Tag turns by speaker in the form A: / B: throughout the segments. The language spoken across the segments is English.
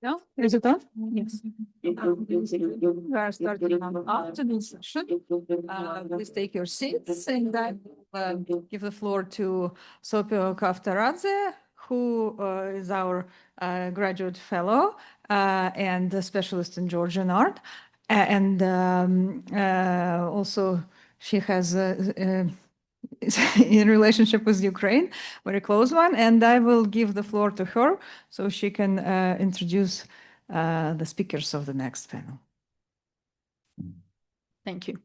A: No, is it on? Yes. We are starting on afternoon session. Please take your seats and I give the floor to Sophio Kavtaradze, who is our graduate fellow and a specialist in Georgian art. And also she has in relationship with Ukraine, very close one, and I will give the floor to her so she can introduce the speakers of the next panel.
B: Thank you.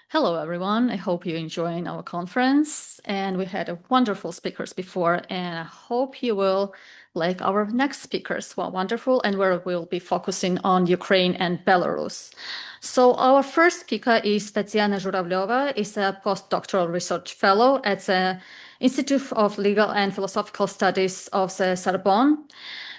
B: Hello, everyone. I hope you're enjoying our conference, and we had wonderful speakers before, and I hope you will like our next speakers who are wonderful, and where we'll be focusing on Ukraine and Belarus. So our first speaker is Tatsiana Zhurauliova, is a postdoctoral research fellow at the Institute of Legal and Philosophical Studies of the Sorbonne.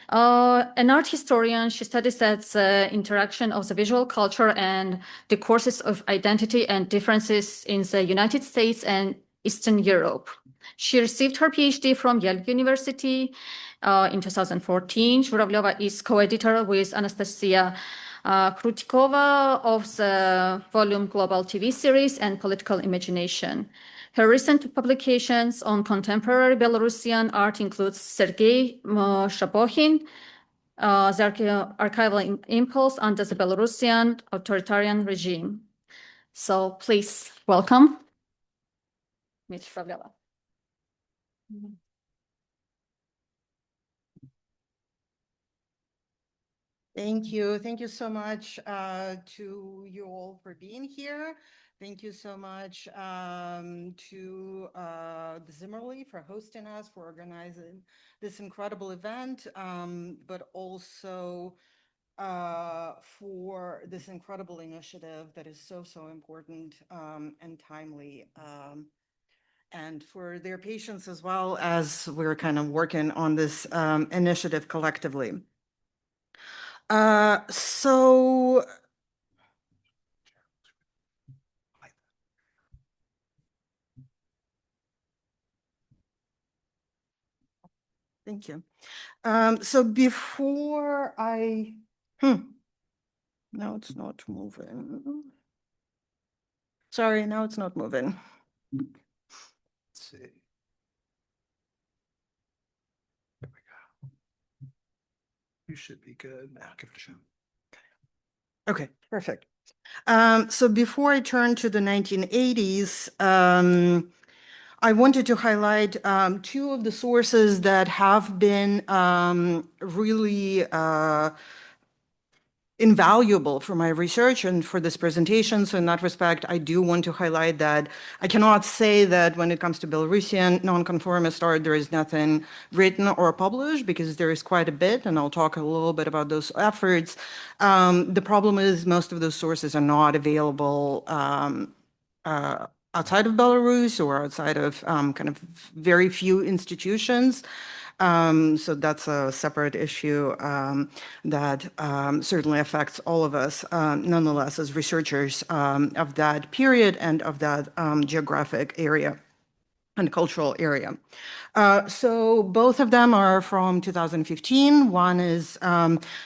B: An art historian, she studies the interaction of the visual culture and the courses of identity and differences in the United States and Eastern Europe. She received her PhD from Yale University in 2014. Zhurauliova is co-editor with Anastasia Krutikova of the volume Global TV series and Political Imagination. Her recent publications on contemporary Belarusian art includes Sergei Shabokhin, the archival impulse under the Belarusian authoritarian regime. So please welcome Ms. Zhurauliova.
C: Thank you. Thank you so much to you all for being here. Thank you so much to the Zimmerli for hosting us, for organizing this incredible event, but also for this incredible initiative that is so, so important and timely, and for their patience as well as we're kind of working on this initiative collectively. So thank you. So before I, now it's not moving. Sorry, now it's not moving.
D: Let's see. There we go. You should be good. Now give it a shot.
C: Okay, perfect. So before I turn to the 1980s, I wanted to highlight two of the sources that have been really invaluable for my research and for this presentation. So in that respect, I do want to highlight that I cannot say that when it comes to Belarusian nonconformist art, there is nothing written or published, because there is quite a bit, and I'll talk a little bit about those efforts. The problem is most of those sources are not available outside of Belarus or outside of kind of very few institutions. So that's a separate issue that certainly affects all of us, nonetheless, as researchers of that period and of that geographic area and cultural area. So both of them are from 2015. One is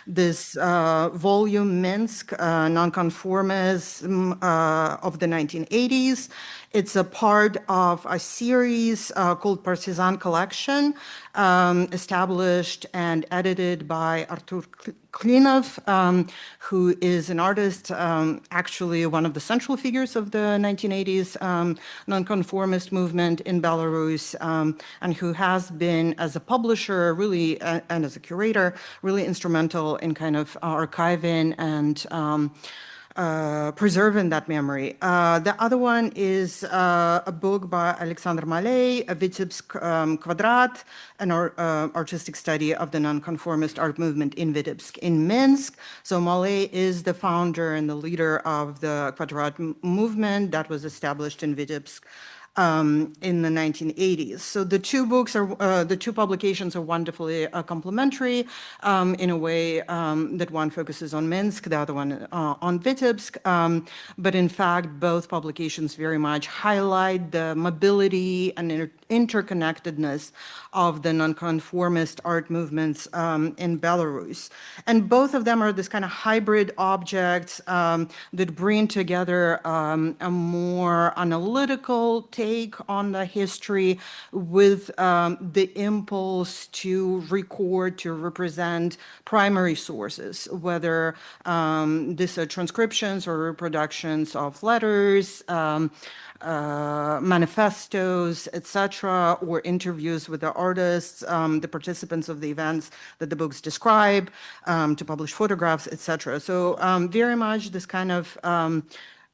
C: this volume Minsk, Nonconformism of the 1980s. It's a part of a series called Partisan Collection, established and edited by Artur Klinov, who is an artist, actually one of the central figures of the 1980s nonconformist movement in Belarus, and who has been, as a publisher, really, and as a curator, really instrumental in kind of archiving and preserving that memory. The other one is a book by Alexander Maley, Vitebsk Kvadrat, an artistic study of the nonconformist art movement in Vitebsk in Minsk. So Maley is the founder and the leader of the Kvadrat movement that was established in Vitebsk in the 1980s. So the two books are, the two publications are wonderfully complementary in a way that one focuses on Minsk, the other one on Vitebsk. But in fact, both publications very much highlight the mobility and interconnectedness of the nonconformist art movements in Belarus. And both of them are this kind of hybrid objects that bring together a more analytical take on the history with the impulse to record, to represent primary sources, whether these are transcriptions or reproductions of letters, manifestos, etc., or interviews with the artists, the participants of the events that the books describe, to publish photographs, etc. So very much this kind of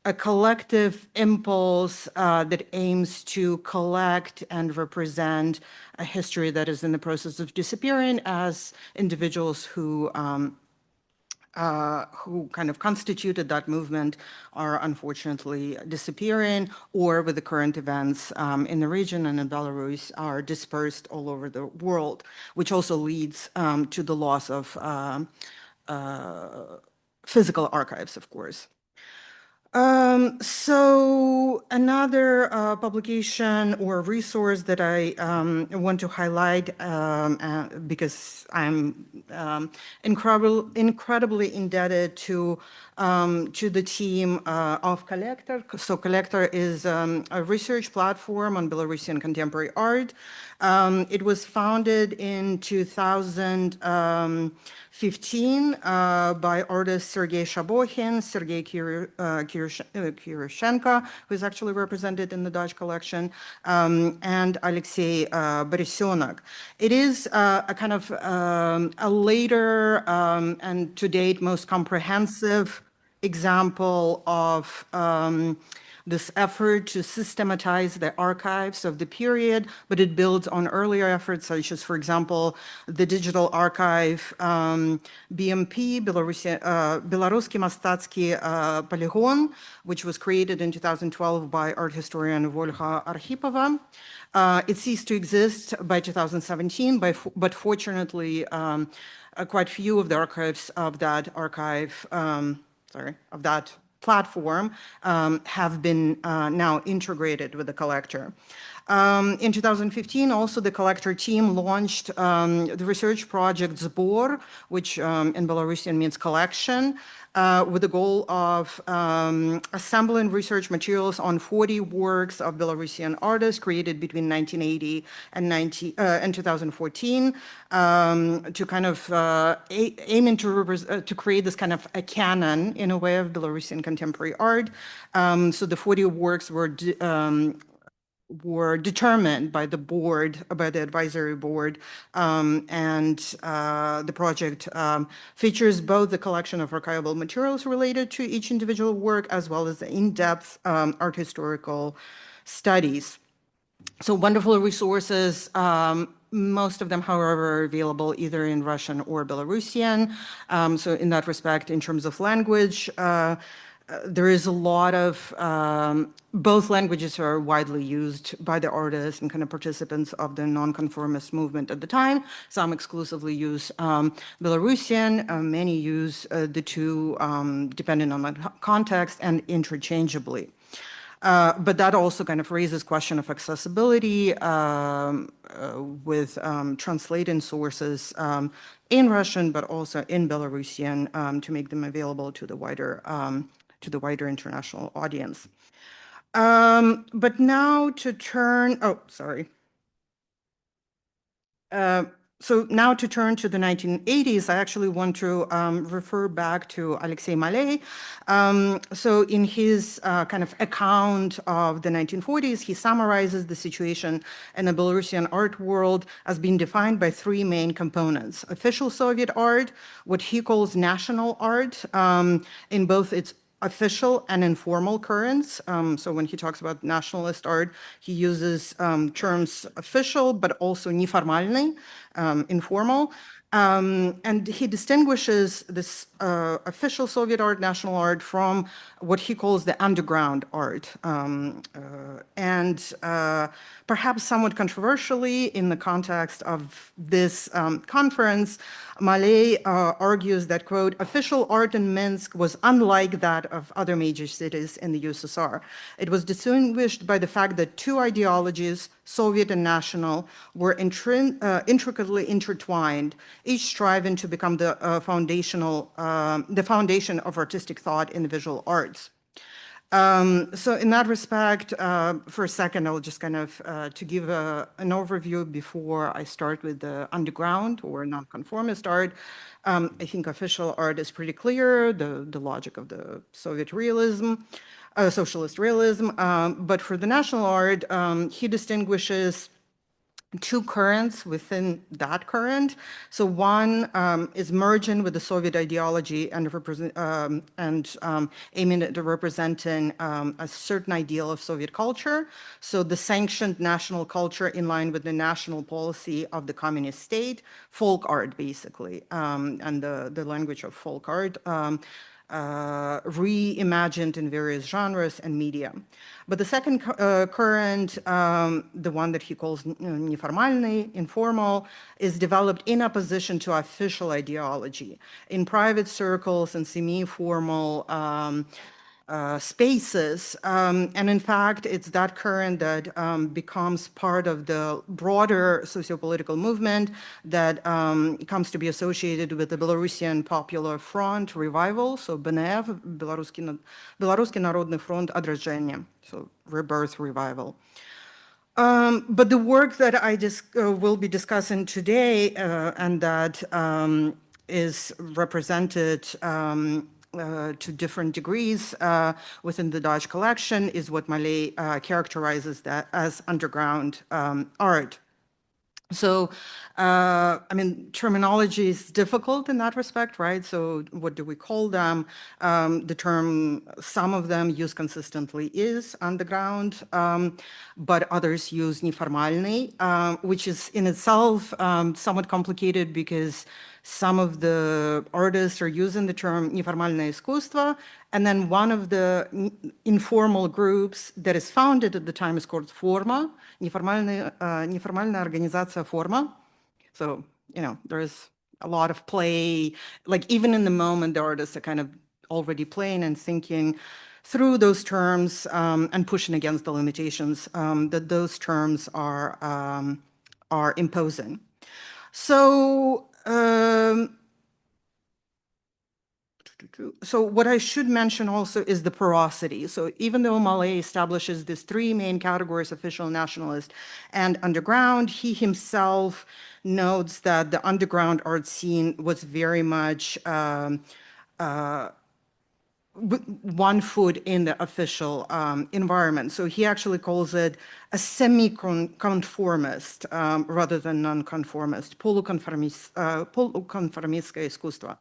C: a collective impulse that aims to collect and represent a history that is in the process of disappearing as individuals who kind of constituted that movement are unfortunately disappearing, or with the current events in the region and in Belarus are dispersed all over the world, which also leads to the loss of physical archives, of course. So another publication or resource that I want to highlight because I'm incredibly indebted to the team of Collector. So Collector is a research platform on Belarusian contemporary art. It was founded in 2015 by artists Sergei Shabohin, Sergei Kiryshenko, who is actually represented in the Dutch collection, and Alexei Borisyonak. It is a kind of a later and to date most comprehensive example of this effort to systematize the archives of the period, but it builds on earlier efforts such as, for example, the digital archive BMP, Белорусский Мастацкий Polygon, which was created in 2012 by art historian Volga Arkhipova. It ceased to exist by 2017, but fortunately, quite few of the archives of that platform have been now integrated with the Collector. In 2015, also the Collector team launched the research project Zbor, which in Belarusian means collection, with the goal of assembling research materials on 40 works of Belarusian artists created between 1980 and 2014, to kind of aiming to create this kind of a canon in a way of Belarusian contemporary art. So the 40 works were determined by the board, by the advisory board, and the project features both the collection of archival materials related to each individual work as well as the in-depth art historical studies. So wonderful resources, most of them, however, are available either in Russian or Belarusian. So in that respect, in terms of language, there is a lot of, both languages are widely used by the artists and kind of participants of the nonconformist movement at the time. Some exclusively use Belarusian, many use the two, depending on the context and interchangeably. But that also kind of raises question of accessibility with translating sources in Russian, but also in Belarusian to make them available to the wider international audience. But now to turn, so now to turn to the 1980s, I actually want to refer back to Alexei Maley. So in his kind of account of the 1940s, he summarizes the situation in the Belarusian art world as being defined by three main components: official Soviet art, what he calls national art, in both its official and informal currents. So when he talks about nationalist art, he uses terms official, but also неформальный, informal. And he distinguishes this official Soviet art, national art, from what he calls the underground art. Perhaps somewhat controversially, in the context of this conference, Mallet argues that, quote, official art in Minsk was unlike that of other major cities in the USSR. It was distinguished by the fact that two ideologies, Soviet and national, were intricately intertwined, each striving to become the foundation of artistic thought in the visual arts. So in that respect, for a second, I'll just kind of, to give an overview before I start with the underground or nonconformist art, I think official art is pretty clear, the logic of the Soviet realism, socialist realism, but for the national art, he distinguishes two currents within that current. So one is merging with the Soviet ideology and aiming at representing a certain ideal of Soviet culture. So the sanctioned national culture in line with the national policy of the communist state, folk art basically, and the language of folk art. Reimagined in various genres and media. But the second current, the one that he calls неформальный, informal, is developed in opposition to official ideology. In private circles and semi-formal spaces. And in fact, it's that current that becomes part of the broader sociopolitical movement that comes to be associated with the Belarusian Popular Front revival, so BNF, Белорусский народный фронт отражения, so rebirth, revival. But the work that I will be discussing today and that is represented to different degrees within the Dutch collection is what Mallet characterizes that as underground art. So, I mean, terminology is difficult in that respect, right? So what do we call them? The term, some of them use consistently is underground, but others use неформальный, which is in itself somewhat complicated because some of the artists are using the term неформальное искусство, and then one of the informal groups that is founded at the time is called Forma, неформальная организация Forma. So, you know, there's a lot of play, like even in the moment, the artists are kind of already playing and thinking through those terms and pushing against the limitations that those terms are imposing. So, so what I should mention also is the porosity. So even though Mallet establishes these three main categories, official, nationalist, and underground, he himself notes that the underground art scene was very much one foot in the official environment. So he actually calls it a semi-conformist rather than non-conformist, полуконформистское искусство.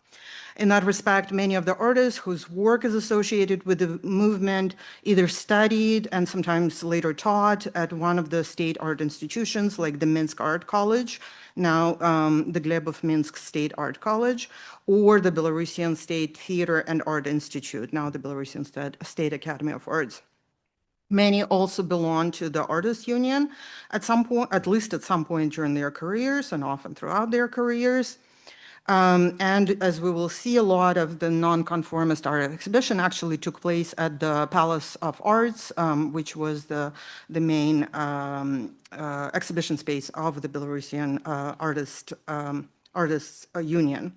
C: In that respect, many of the artists whose work is associated with the movement either studied and sometimes later taught at one of the state art institutions like the Minsk Art College, now the Glebov Minsk State Art College, or the Belarusian State Theater and Art Institute, now the Belarusian State Academy of Arts. Many also belong to the Artists' Union at some point, at least at some point during their careers and often throughout their careers. And as we will see, a lot of the nonconformist art exhibition actually took place at the Palace of Arts, which was the main exhibition space of the Belarusian Artists' Union.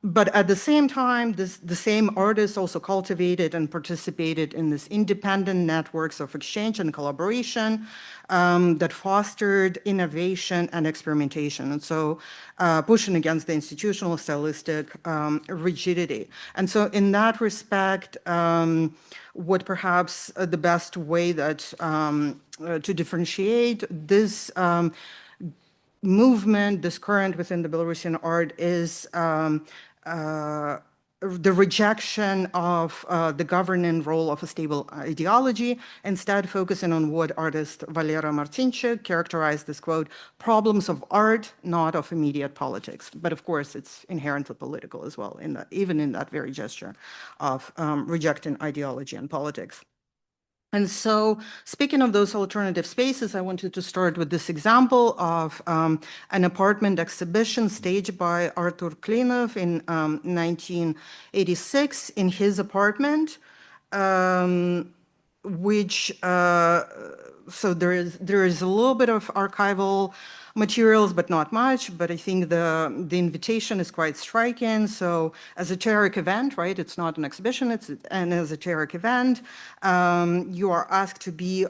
C: But at the same time, the same artists also cultivated and participated in this independent networks of exchange and collaboration that fostered innovation and experimentation. And so pushing against the institutional stylistic rigidity. And so in that respect, what perhaps the best way that to differentiate this movement, this current within the Belarusian art is the rejection of the governing role of a stable ideology, instead focusing on what artist Valera Martinchik characterized as, quote, problems of art, not of immediate politics. But of course, it's inherently political as well, even in that very gesture of rejecting ideology and politics. And so, speaking of those alternative spaces, I wanted to start with this example of an apartment exhibition staged by Artur Klinov in 1986 in his apartment, which so there is a little bit of archival materials, but not much. But I think the invitation is quite striking. So, esoteric event, right? It's not an exhibition; it's an esoteric event. You are asked to be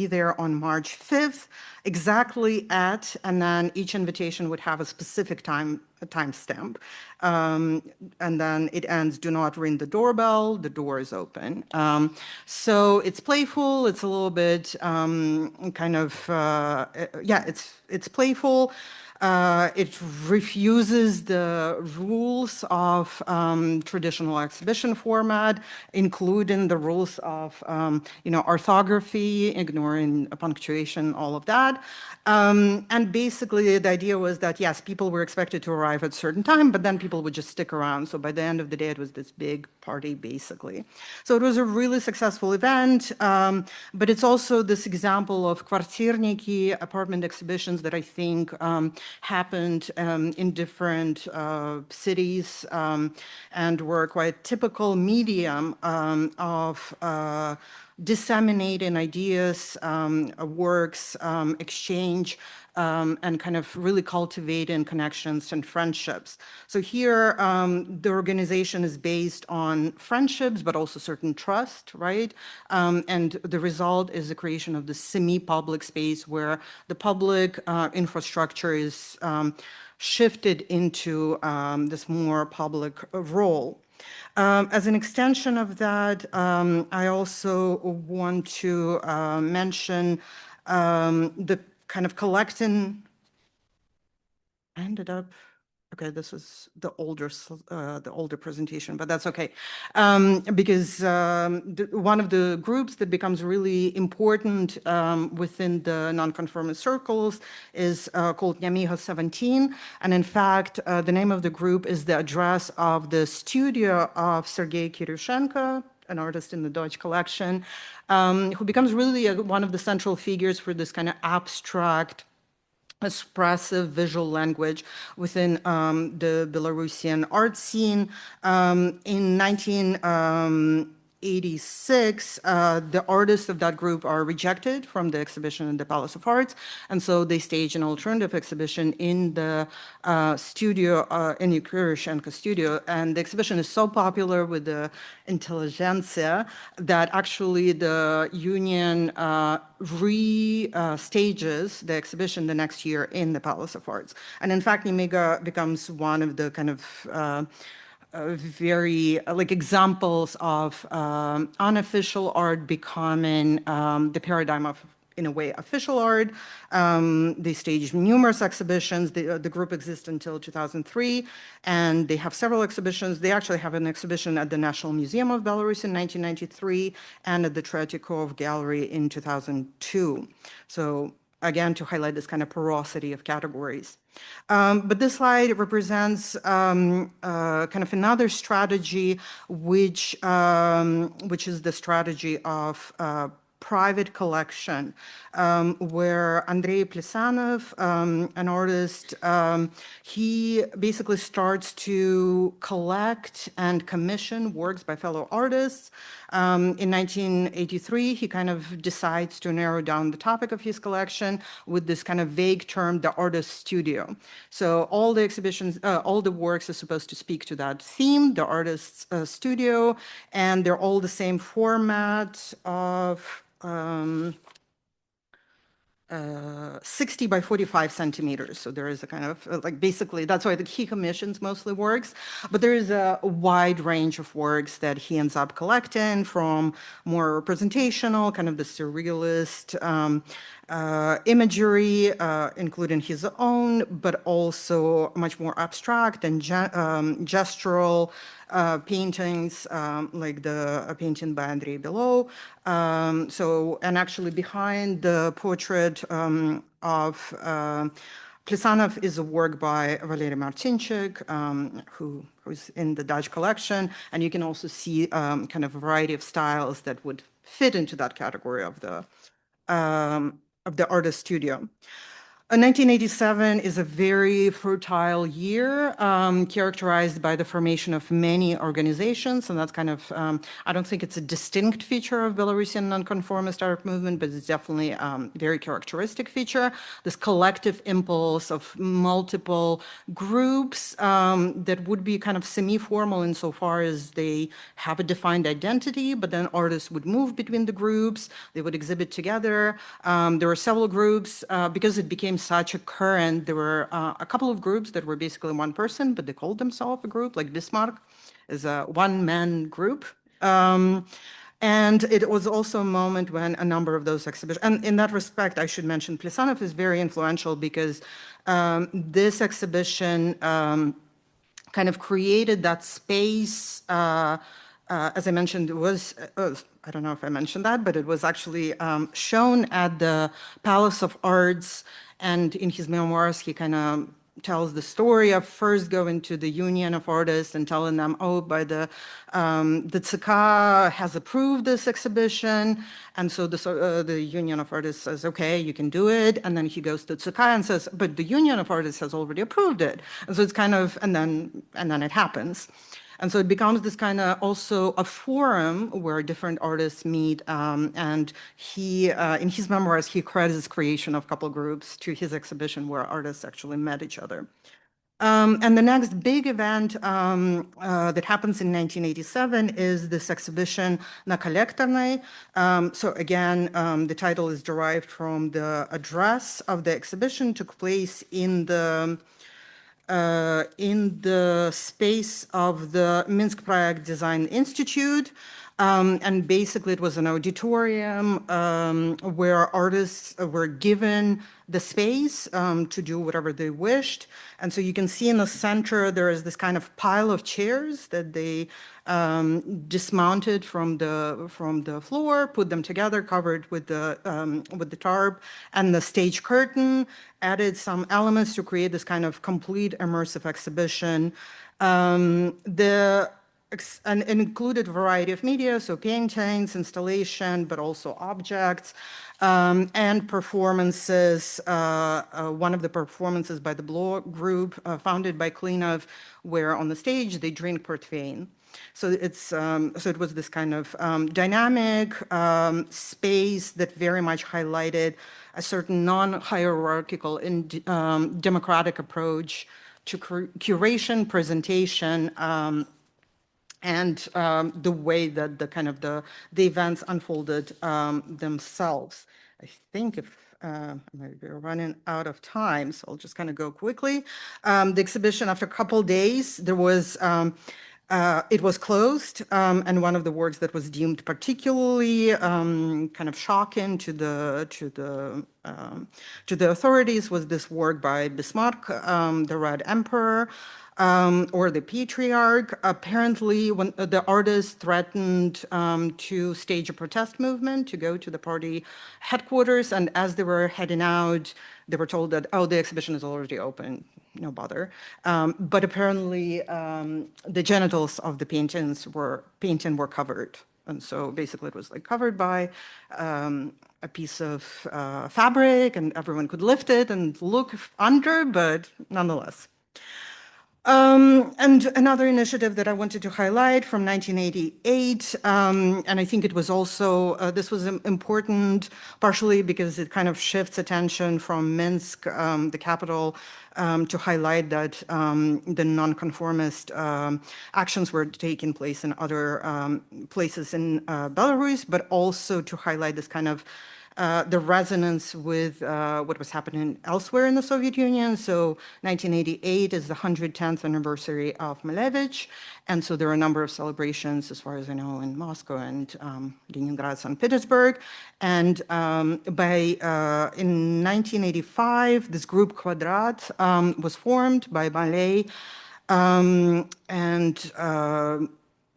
C: there on March 5th, exactly at, and then each invitation would have a specific timestamp. And then it ends, do not ring the doorbell, the door is open. So it's playful, it's a little bit it's playful. It refuses the rules of traditional exhibition format, including the rules of orthography, ignoring punctuation, all of that. And basically, the idea was that, yes, people were expected to arrive at a certain time, but then people would just stick around. So by the end of the day, it was this big party, basically. So it was a really successful event, but it's also this example of kvartirniki, apartment exhibitions that I think happened in different cities and were quite typical medium of disseminating ideas, works, exchange, and kind of really cultivating connections and friendships. So here, the organization is based on friendships, but also certain trust, right? And the result is the creation of the semi-public space where the public infrastructure is shifted into this more public role. As an extension of that, I also want to mention the kind of collecting. I ended up. Okay, this was the older presentation, but that's okay, because one of the groups that becomes really important within the nonconformist circles is called Nyamiha 17, and in fact, the name of the group is the address of the studio of Sergei Kiryushenko, an artist in the Deutsche collection, who becomes really one of the central figures for this kind of abstract, expressive visual language within the Belarusian art scene. In 1986, the artists of that group are rejected from the exhibition in the Palace of Arts, and so they stage an alternative exhibition in the studio, in Kiryushenko studio, and the exhibition is so popular with the intelligentsia that actually the union re-stages the exhibition the next year in the Palace of Arts. And in fact, Nemiga becomes one of the kind of very examples of unofficial art becoming the paradigm of, in a way, official art. They staged numerous exhibitions. The group exists until 2003, and they have several exhibitions. They actually have an exhibition at the National Museum of Belarus in 1993 and at the Tretyakov Gallery in 2002. So again, to highlight this kind of porosity of categories. But this slide represents kind of another strategy, which is the strategy of private collection, where Andrei Plesanov, an artist, he basically starts to collect and commission works by fellow artists. In 1983, he kind of decides to narrow down the topic of his collection with this kind of vague term, the artist studio. So all the exhibitions, all the works are supposed to speak to that theme, the artist's studio, and they're all the same format of 60 by 45 centimeters. So there is a kind of like basically that's why he commissions mostly works. But there is a wide range of works that he ends up collecting, from more representational, kind of the surrealist imagery, including his own, but also much more abstract and gestural paintings, like the painting by Andrei Belov. And actually behind the portrait of Plisanov is a work by Valery Martinchik, who's in the Dutch collection. And you can also see kind of a variety of styles that would fit into that category of the artist studio. 1987 is a very fertile year, characterized by the formation of many organizations, and that's kind of, I don't think it's a distinct feature of Belarusian nonconformist art movement, but it's definitely a very characteristic feature, this collective impulse of multiple groups that would be kind of semi-formal insofar as they have a defined identity, but then artists would move between the groups, they would exhibit together. There were several groups, because it became such a current. There were a couple of groups that were basically one person, but they called themselves a group, like Bismarck is a one-man group. And it was also a moment when a number of those exhibitions, and in that respect, I should mention Plisanov is very influential because this exhibition kind of created that space. As I mentioned, it was, I don't know if I mentioned that, but it was actually shown at the Palace of Arts. And in his memoirs, he kind of tells the story of first going to the Union of Artists and telling them, oh, by the CK has approved this exhibition. And so the Union of Artists says, okay, you can do it. And then he goes to CK and says, but the Union of Artists has already approved it. And so it's kind of, and then it happens. And so it becomes this kind of also a forum where different artists meet. And he, in his memoirs, he credits creation of a couple groups to his exhibition where artists actually met each other. And the next big event that happens in 1987 is this exhibition Na Kolektornai. So again, the title is derived from the address of the exhibition, took place in the space of the Minsk Project Design Institute. And basically it was an auditorium where artists were given the space to do whatever they wished. And so you can see in the center, there is this kind of pile of chairs that they dismounted from the floor, put them together, covered with the tarp and the stage curtain, added some elements to create this kind of complete immersive exhibition. And included a variety of media, so paintings, installation, but also objects, and performances. One of the performances by the Blog group, founded by Klinov, where on the stage they drink portvein. So it was this kind of dynamic space that very much highlighted a certain non-hierarchical and democratic approach to curation, presentation, and the way that the events unfolded themselves. I think if we're running out of time, so I'll just kind of go quickly. The exhibition, after a couple days, there was it was closed, and one of the works that was deemed particularly kind of shocking to the authorities was this work by Bismarck, the Red Emperor, or the Patriarch. Apparently, when the artists threatened to stage a protest movement, to go to the party headquarters, and as they were heading out, they were told that, oh, the exhibition is already open, no bother. But apparently, the genitals of the painting were covered. And so basically it was like covered by a piece of fabric, and everyone could lift it and look under, but nonetheless. And another initiative that I wanted to highlight from 1988, and I think it was also, this was important partially because it kind of shifts attention from Minsk, the capital, to highlight that the nonconformist actions were taking place in other places in Belarus, but also to highlight this kind of the resonance with what was happening elsewhere in the Soviet Union. So 1988 is the 110th anniversary of Malevich. And so there are a number of celebrations, as far as I know, in Moscow and Leningrad, St. Petersburg. And in 1985, this group Kvadrat was formed by Ballet and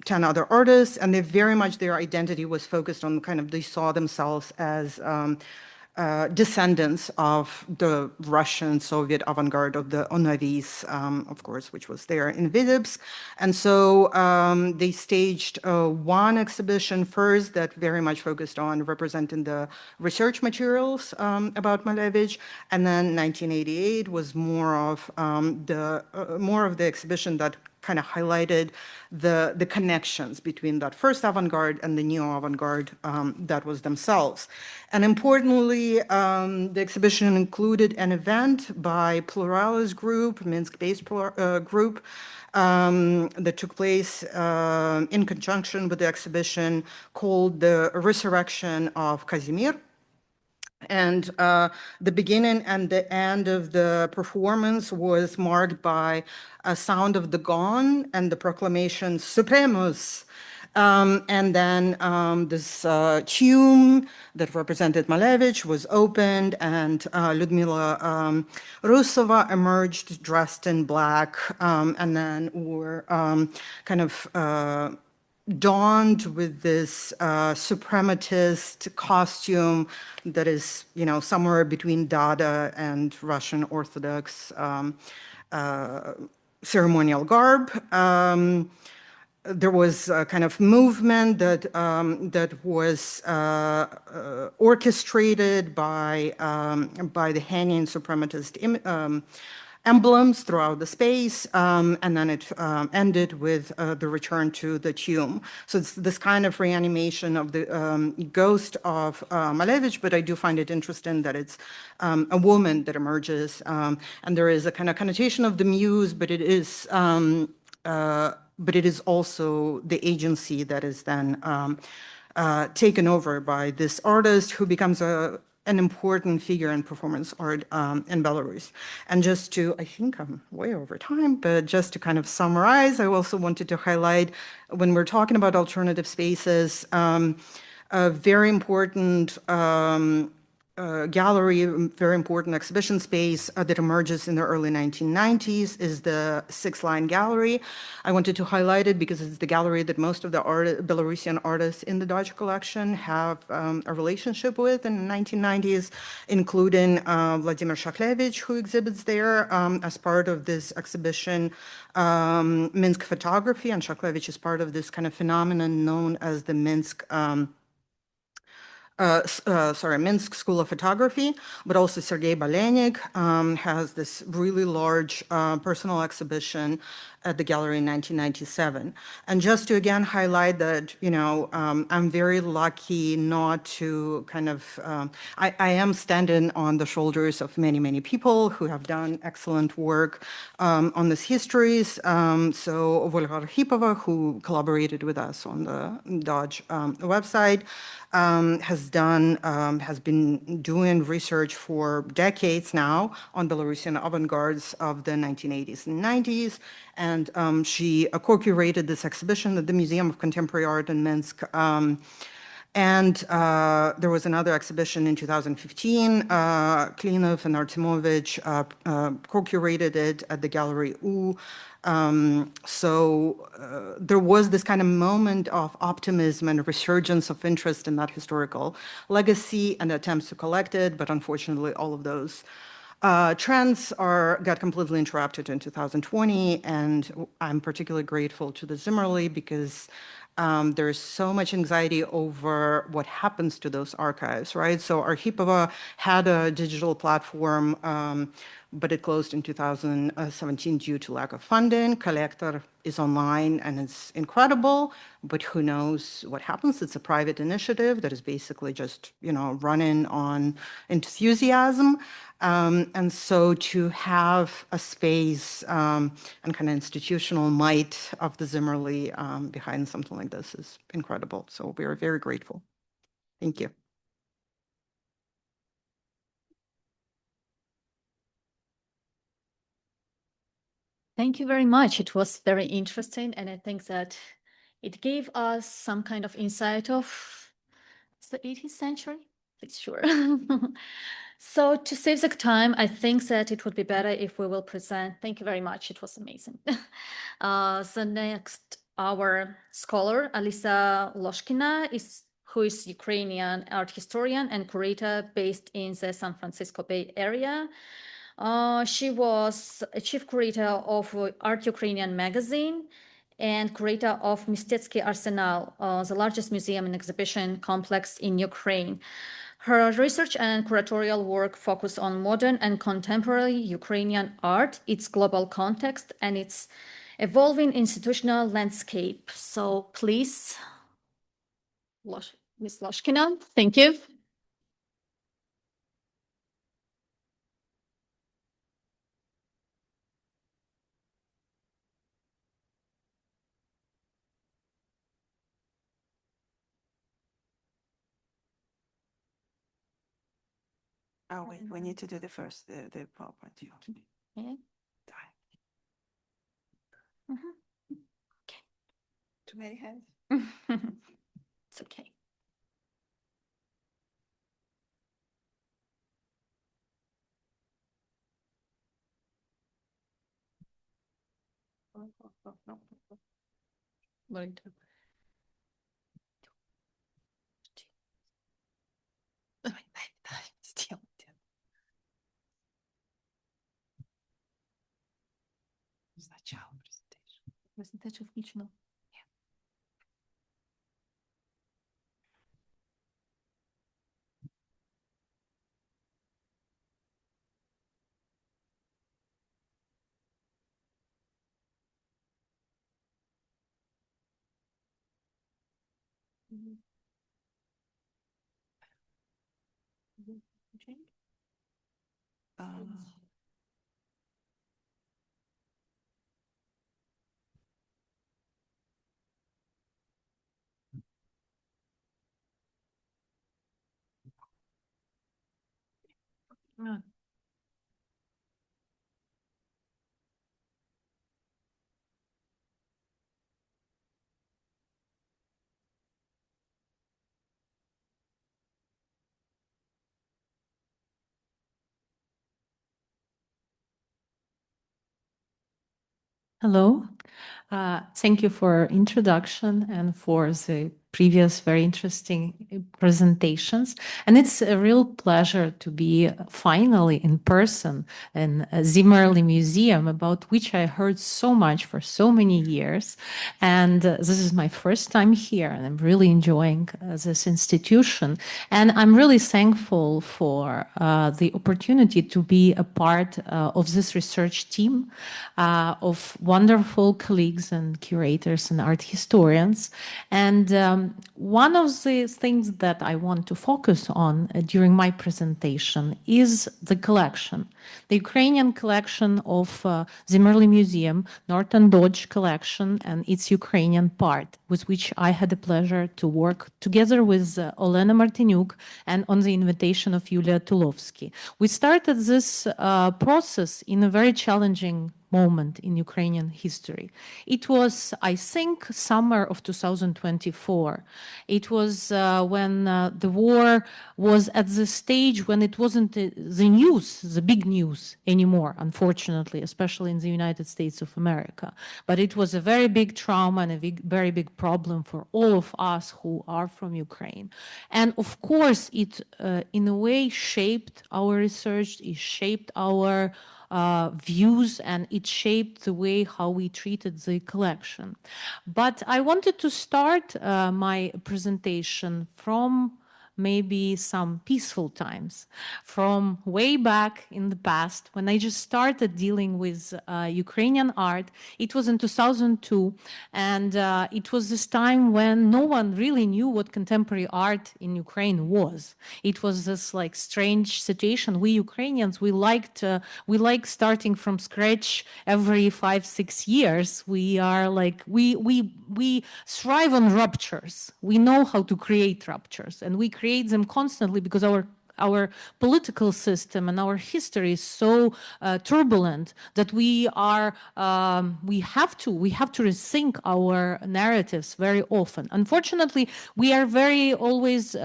C: 10 other artists, and they very much, their identity was focused on kind of, they saw themselves as descendants of the Russian Soviet avant-garde of the Onavis, of course, which was there in Vitebsk. And so they staged one exhibition first that very much focused on representing the research materials about Malevich. And then 1988 was more of the exhibition that kind of highlighted the connections between that first avant-garde and the new avant-garde that was themselves. And importantly, the exhibition included an event by Pluralis Group, Minsk-based group, that took place in conjunction with the exhibition called The Resurrection of Kazimir. And the beginning and the end of the performance was marked by a sound of the gong and the proclamation Supremus. And then this tomb that represented Malevich was opened, and Lyudmila Rusova emerged dressed in black, and then were kind of donned with this suprematist costume that is, you know, somewhere between Dada and Russian Orthodox ceremonial garb. There was a kind of movement that was orchestrated by the hanging suprematist emblems throughout the space, and then it ended with the return to the tomb. So it's this kind of reanimation of the ghost of Malevich, but I do find it interesting that it's a woman that emerges, and there is a kind of connotation of the muse, but it is also the agency that is then taken over by this artist who becomes an important figure in performance art in Belarus. And just to, I think I'm way over time, but just to kind of summarize, I also wanted to highlight, when we're talking about alternative spaces, a very important gallery, very important exhibition space that emerges in the early 1990s is the Six Line Gallery. I wanted to highlight it because it's the gallery that most of the Belarusian artists in the Dodge collection have a relationship with in the 1990s, including Vladimir Shaklevich, who exhibits there as part of this exhibition, Minsk Photography, and Shaklevich is part of this kind of phenomenon known as the Minsk Minsk School of Photography, but also Sergei Balenik has this really large personal exhibition at the gallery in 1997. And just to again highlight that, you know, I'm very lucky not to kind of, I am standing on the shoulders of many, many people who have done excellent work on these histories. So Volga Arkhipova, who collaborated with us on the Dodge website, has been doing research for decades now on Belarusian avant-gardes of the 1980s and 90s. And she co-curated this exhibition at the Museum of Contemporary Art in Minsk. And there was another exhibition in 2015. Klinov and Artemovich co-curated it at the Gallery U. There was this kind of moment of optimism and resurgence of interest in that historical legacy and attempts to collect it, but unfortunately all of those trends got completely interrupted in 2020, and I'm particularly grateful to the Zimmerli because there's so much anxiety over what happens to those archives, right? So Arkhipova had a digital platform, but it closed in 2017 due to lack of funding. Collector is online and it's incredible, but who knows what happens? It's a private initiative that is basically just, you know, running on enthusiasm. And so to have a space and kind of institutional might of the Zimmerli behind something like this is incredible. So we are very grateful. Thank you.
B: Thank you very much. It was very interesting, and I think that it gave us some kind of insight of the 18th century. It's sure. So to save the time, I think that it would be better if we will present. Thank you very much. It was amazing. The next, our scholar, Alisa Lozhkina, who is Ukrainian art historian and curator based in the San Francisco Bay Area. She was a chief curator of Art Ukrainian magazine and curator of Mistetsky Arsenal, the largest museum and exhibition complex in Ukraine. Her research and curatorial work focus on modern and contemporary Ukrainian art, its global context, and its evolving institutional landscape. So please, Ms. Lozhkina, thank you.
E: Oh, wait, we need to do the first, the PowerPoint.
B: Yeah.
E: Too many hands?
B: It's okay. Right.
E: Сначала презентацию.
B: Презентацію включено.
F: Hello. Thank you for introduction and for the previous very interesting presentations. And it's a real pleasure to be finally in person in Zimmerli Museum, about which I heard so much for so many years. And this is my first time here, and I'm really enjoying this institution. And I'm really thankful for the opportunity to be a part of this research team of wonderful colleagues and curators and art historians. And one of the things that I want to focus on during my presentation is the collection, the Ukrainian collection of Zimmerli Museum, Norton Dodge collection, and its Ukrainian part, with which I had the pleasure to work together with Olena Martinyuk and on the invitation of Yulia Tulovsky. We started this process in a very challenging moment in Ukrainian history. It was, I think, summer of 2024. It was when the war was at the stage when it wasn't the news, the big news anymore, unfortunately, especially in the United States of America. But it was a very big trauma and a very big problem for all of us who are from Ukraine. And of course, it in a way shaped our research, it shaped our views, and it shaped the way how we treated the collection. But I wanted to start my presentation from maybe some peaceful times, from way back in the past when I just started dealing with Ukrainian art. It was in 2002, and it was this time when no one really knew what contemporary art in Ukraine was. It was this like strange situation. We Ukrainians, we like starting from scratch every 5-6 years. We are like, we thrive on ruptures. We know how to create ruptures, and we create them constantly because our political system and our history is so turbulent that we have to rethink our narratives very often. Unfortunately, we are very always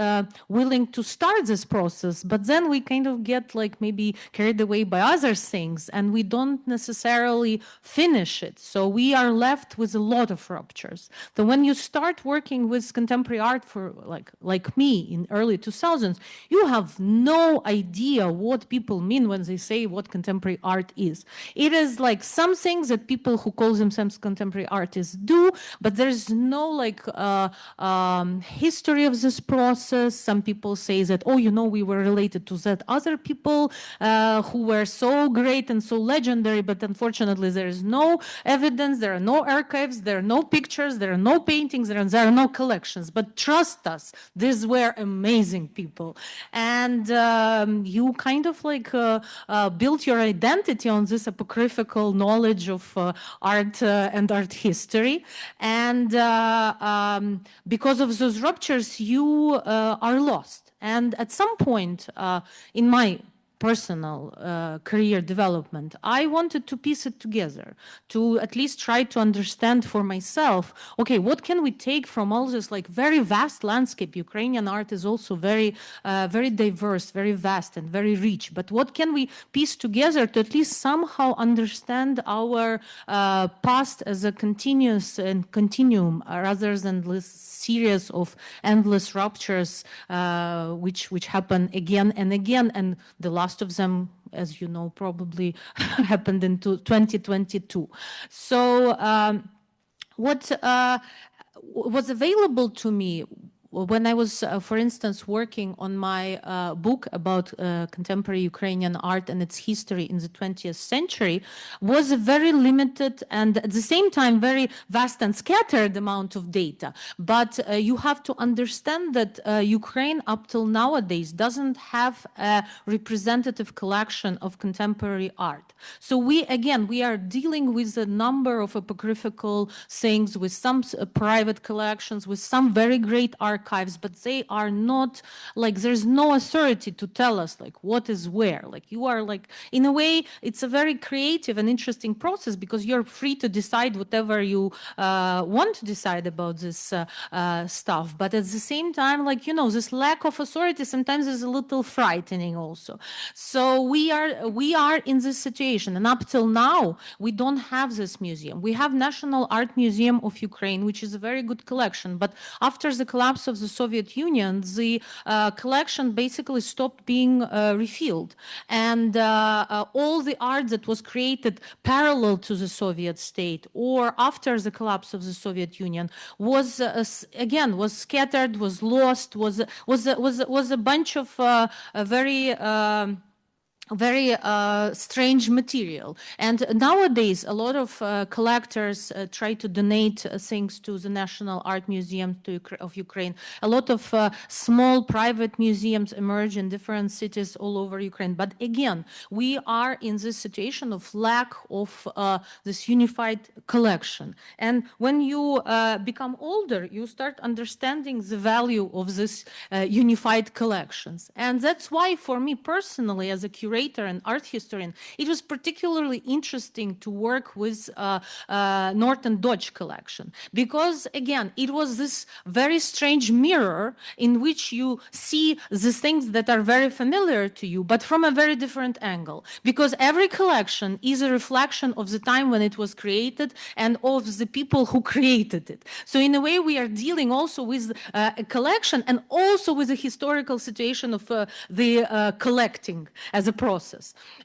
F: willing to start this process, but then we kind of get like maybe carried away by other things and we don't necessarily finish it. So we are left with a lot of ruptures. So when you start working with contemporary art for like me in early 2000s, you have no idea what people mean when they say what contemporary art is. It is like some things that people who call themselves contemporary artists do, but there's no like history of this process. Some people say that, oh, you know, we were related to that other people who were so great and so legendary, but unfortunately there is no evidence, there are no archives, there are no pictures, there are no paintings, there are no collections. But trust us, these were amazing people. And you kind of like built your identity on this apocryphal knowledge of art and art history. And because of those ruptures, you are lost. And at some point in my personal career development, I wanted to piece it together, to at least try to understand for myself, okay, what can we take from all this like very vast landscape? Ukrainian art is also very, very diverse, very vast and very rich, but what can we piece together to at least somehow understand our past as a continuous and continuum rather than this series of endless ruptures which happen again and again, and the last of them, as you know, probably happened in 2022. So what was available to me when I was, for instance, working on my book about contemporary Ukrainian art and its history in the 20th century, was a very limited and at the same time very vast and scattered amount of data. But you have to understand that Ukraine up till nowadays doesn't have a representative collection of contemporary art. So we are dealing with a number of apocryphal things, with some private collections, with some very great archives, but they are not like, there's no authority to tell us like what is where. Like you are like, in a way, it's a very creative and interesting process because you're free to decide whatever you want to decide about this stuff. But at the same time, like, you know, this lack of authority sometimes is a little frightening also. So we are in this situation, and up till now, we don't have this museum. We have National Art Museum of Ukraine, which is a very good collection, but after the collapse of the Soviet Union, the collection basically stopped being refilled. And all the art that was created parallel to the Soviet state or after the collapse of the Soviet Union was, again, was scattered, was lost, was a bunch of very strange material. And nowadays, a lot of collectors try to donate things to the National Art Museum of Ukraine. A lot of small private museums emerge in different cities all over Ukraine. But again, we are in this situation of lack of this unified collection. And when you become older, you start understanding the value of this unified collections. And that's why, for me personally, as a curator and art historian, it was particularly interesting to work with Norton Dodge collection, because again, it was this very strange mirror in which you see the things that are very familiar to you, but from a very different angle, because every collection is a reflection of the time when it was created and of the people who created it. So in a way, we are dealing also with a collection and also with the historical situation of the collecting as a process.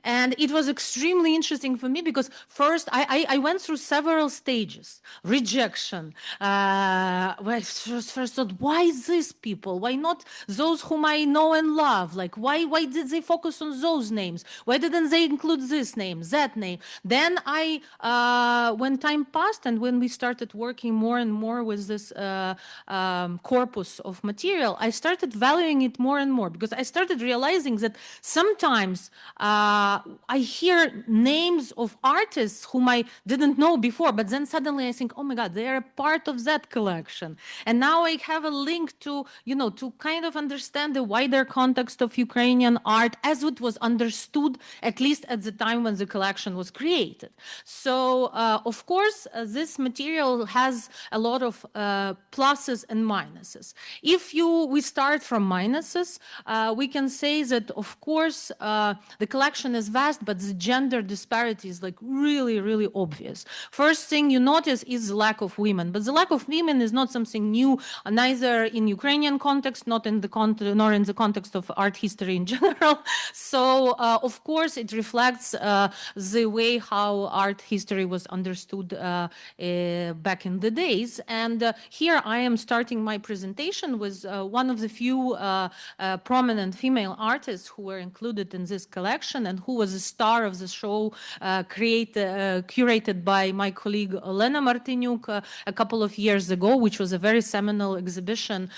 F: And it was extremely interesting for me because first I went through several stages. Rejection. Where I first thought, why these people? Why not those whom I know and love? Like, why did they focus on those names? Why didn't they include this name, that name? Then when time passed and when we started working more and more with this corpus of material, I started valuing it more and more because I started realizing that sometimes I hear names of artists whom I didn't know before, but then suddenly I think, oh my God, they are a part of that collection. And now I have a link to, to kind of understand the wider context of Ukrainian art as it was understood, at least at the time when the collection was created. So, of course, this material has a lot of pluses and minuses. If we start from minuses, we can say that, of course, the collection is vast, but the gender disparity is like really, really obvious. First thing you notice is the lack of women, but the lack of women is not something new, neither in Ukrainian context, nor in the context of art history in general. So, of course, it reflects the way how art history was understood back in the days. And here I am starting my presentation with one of the few prominent female artists who were included in this collection and who was a star of the show curated by my colleague Lena Martinyuk a couple of years ago, which was a very seminal exhibition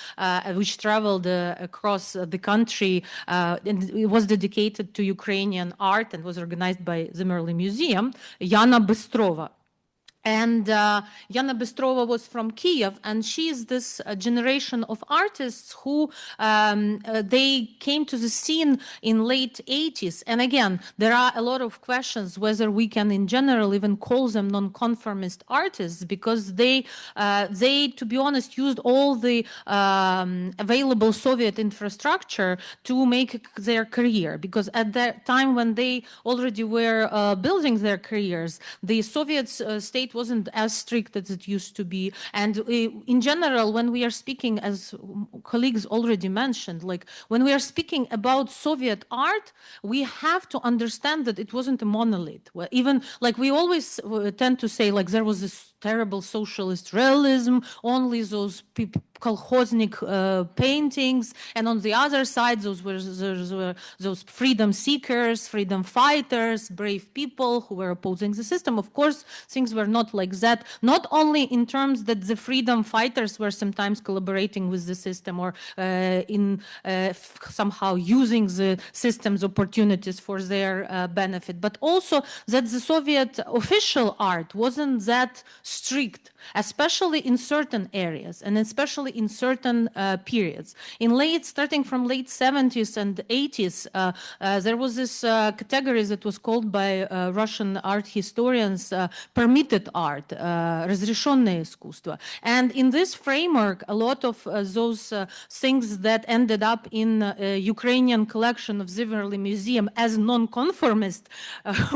F: which traveled across the country. And it was dedicated to Ukrainian art and was organized by Zimmerli Museum, Yana Bystrova. And Yana Bystrova was from Kiev, and she is this generation of artists who they came to the scene in late 80s. And again, there are a lot of questions whether we can in general even call them nonconformist artists, because they to be honest, used all the available Soviet infrastructure to make their career. Because at that time when they already were building their careers, the Soviet state wasn't as strict as it used to be. And in general, when we are speaking, as colleagues already mentioned, like when we are speaking about Soviet art, we have to understand that it wasn't a monolith. Well, even like we always tend to say, like there was this terrible socialist realism, only those kolkhoznik paintings, and on the other side, those were those freedom seekers, freedom fighters, brave people who were opposing the system. Of course, things were not like that, not only in terms that the freedom fighters were sometimes collaborating with the system or somehow using the system's opportunities for their benefit, but also that the Soviet official art wasn't that strict, especially in certain areas and especially in certain periods. Starting from late 70s and 80s, there was this category that was called by Russian art historians permitted art, разрешенное искусство. And in this framework, a lot of those things that ended up in Ukrainian collection of Zimmerli Museum as nonconformist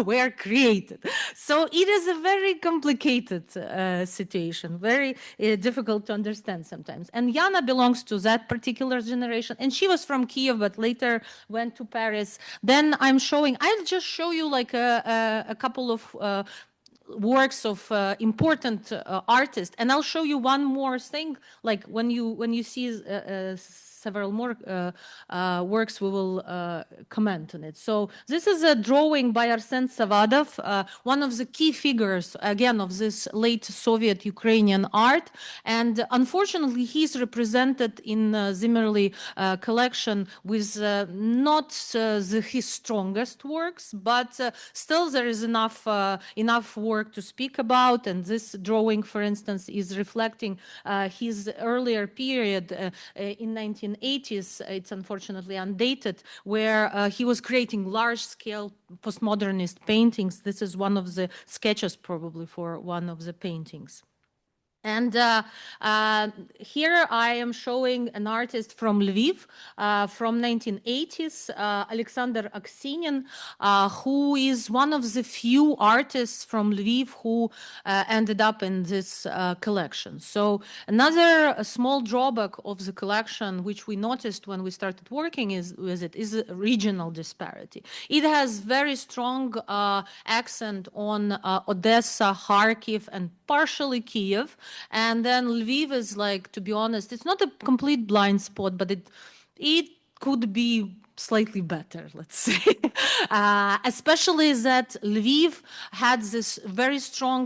F: were created. So it is a very complicated situation, very difficult to understand sometimes. And Yana belongs to that particular generation, and she was from Kiev, but later went to Paris. Then I'll just show you like a couple of works of important artists, and I'll show you one more thing. Like when you see several more works, we will comment on it. So this is a drawing by Arsen Savadov, one of the key figures, again, of this late Soviet Ukrainian art. And unfortunately, he's represented in Zimmerli collection with not his strongest works, but still there is enough work to speak about. And this drawing, for instance, is reflecting his earlier period in 1980s. It's unfortunately undated, where he was creating large-scale postmodernist paintings. This is one of the sketches probably for one of the paintings. And here I am showing an artist from Lviv from 1980s, Alexander Aksinin, who is one of the few artists from Lviv who ended up in this collection. So another small drawback of the collection, which we noticed when we started working with it, is regional disparity. It has very strong accent on Odessa, Kharkiv, and partially Kiev. And then Lviv is, like, to be honest, it's not a complete blind spot, but it could be slightly better, let's say. Especially that Lviv had this very strong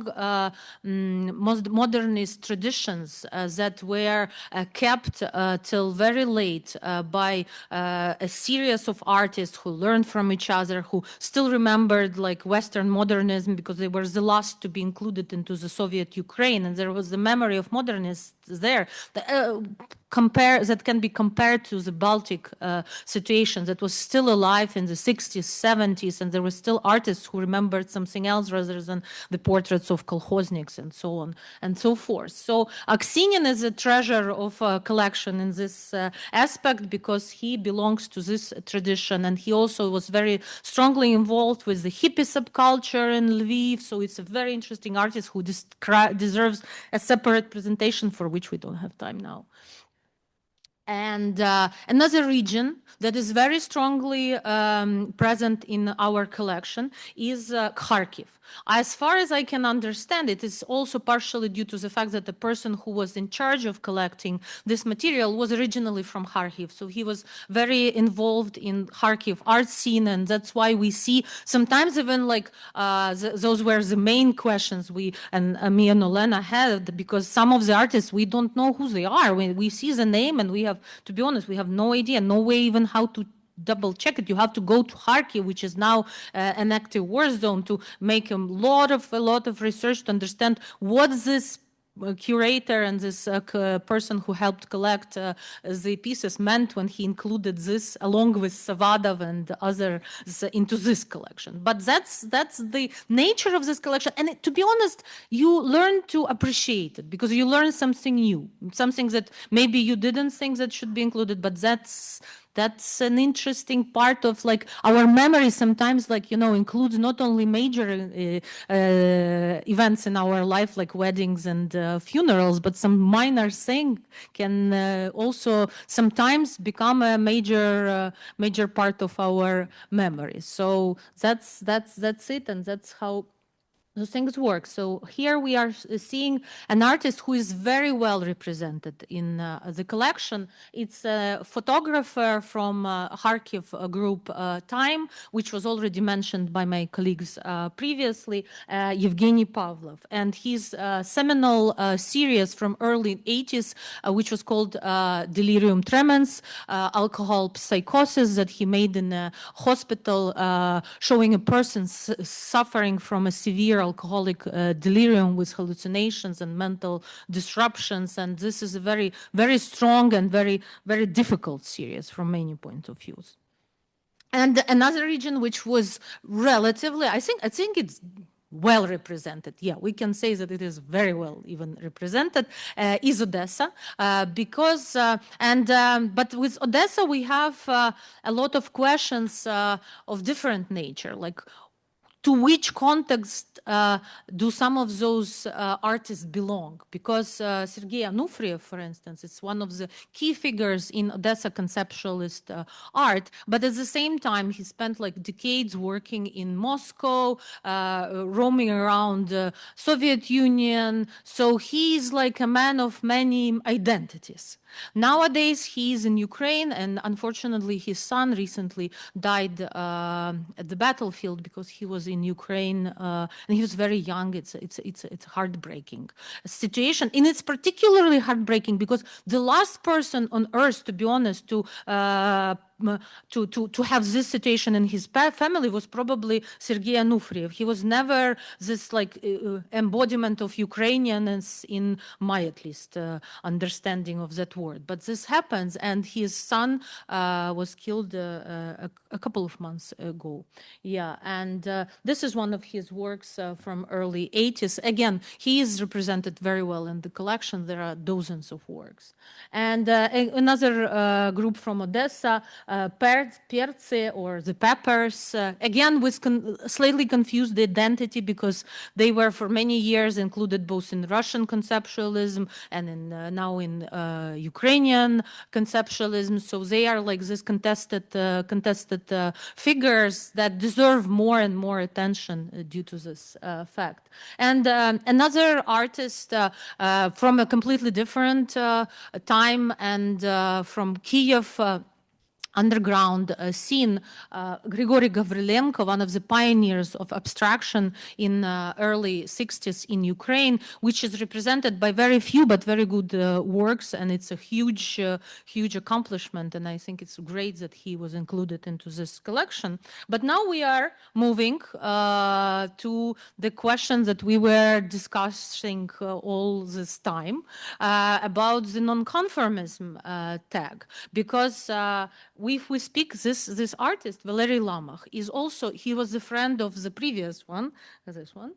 F: modernist traditions that were kept till very late by a series of artists who learned from each other, who still remembered like Western modernism because they were the last to be included into the Soviet Ukraine, and there was the memory of modernists there that can be compared to the Baltic situation that was still alive in the 60s, 70s, and there were still artists who remembered something else rather than the portraits of kolkhozniks and so on and so forth. So Aksinin is a treasure of a collection in this aspect because he belongs to this tradition, and he also was very strongly involved with the hippie subculture in Lviv. So it's a very interesting artist who deserves a separate presentation for which we don't have time now. And another region that is very strongly present in our collection is Kharkiv. As far as I can understand, it is also partially due to the fact that the person who was in charge of collecting this material was originally from Kharkiv. So he was very involved in Kharkiv art scene, and that's why we see sometimes even like those were the main questions me and Olena had, because some of the artists, we don't know who they are. We see the name and we have, to be honest, we have no idea, no way even how to double check it. You have to go to Kharkiv, which is now an active war zone, to make a lot of research to understand what this curator and this person who helped collect the pieces meant when he included this along with Savadov and others into this collection. But that's the nature of this collection, and to be honest, you learn to appreciate it because you learn something new, something that maybe you didn't think that should be included, but that's an interesting part of like our memory sometimes, like, you know, includes not only major events in our life like weddings and funerals, but some minor thing can also sometimes become a major part of our memory. So that's it, and that's how those things work. So here we are seeing an artist who is very well represented in the collection. It's a photographer from Kharkiv group Time, which was already mentioned by my colleagues previously, Evgeny Pavlov. And his seminal series from early 80s, which was called Delirium Tremens, alcohol psychosis, that he made in a hospital, showing a person suffering from a severe alcoholic delirium with hallucinations and mental disruptions. And this is a very, very strong and very, very difficult series from many points of view. And another region which was relatively, I think it's well represented. Yeah, we can say that it is very well even represented, is Odessa, because, but with Odessa we have a lot of questions of different nature, like to which context do some of those artists belong? Because Sergei Onufriev, for instance, is one of the key figures in Odessa conceptualist art, but at the same time, he spent like decades working in Moscow, roaming around Soviet Union. So he's like a man of many identities. Nowadays, he is in Ukraine, and unfortunately, his son recently died at the battlefield because he was in Ukraine, and he was very young. It's heartbreaking situation, and it's particularly heartbreaking because the last person on earth, to be honest, to have this situation in his family was probably Sergei Onufriev. He was never this like embodiment of Ukrainians in my at least understanding of that word. But this happens, and his son was killed a couple of months ago. Yeah, and this is one of his works from early 80s. Again, he is represented very well in the collection. There are dozens of works. And another group from Odessa, Perce, or the Peppers, again with slightly confused identity because they were for many years included both in Russian conceptualism and in now in Ukrainian conceptualism. So they are like this contested figures that deserve more and more attention due to this fact. And another artist from a completely different time and from Kiev, underground scene. Grigory Gavrilenko, one of the pioneers of abstraction in early 60s in Ukraine, which is represented by very few but very good works, and it's a huge, huge accomplishment, and I think it's great that he was included into this collection. But now we are moving to the question that we were discussing all this time about the nonconformism tag, because if we speak this artist Valery Lamach is also, he was a friend of the previous one, this one.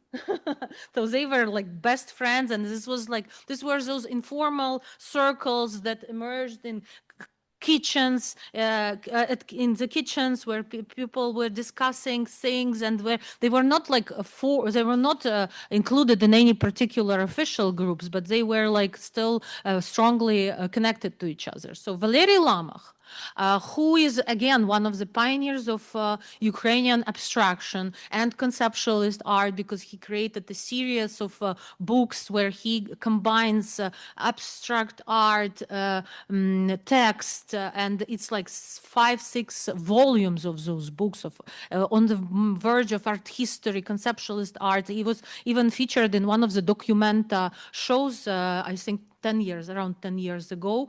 F: So they were like best friends, and this were those informal circles that emerged in kitchens, in the kitchens where people were discussing things, and where they were not like they were not included in any particular official groups, but they were like still strongly connected to each other. So Valery Lamach, who is again one of the pioneers of Ukrainian abstraction and conceptualist art, because he created a series of books where he combines abstract art, text, and it's like 5-6 volumes of those books of on the verge of art history, conceptualist art. He was even featured in one of the Documenta shows, I think around 10 years ago,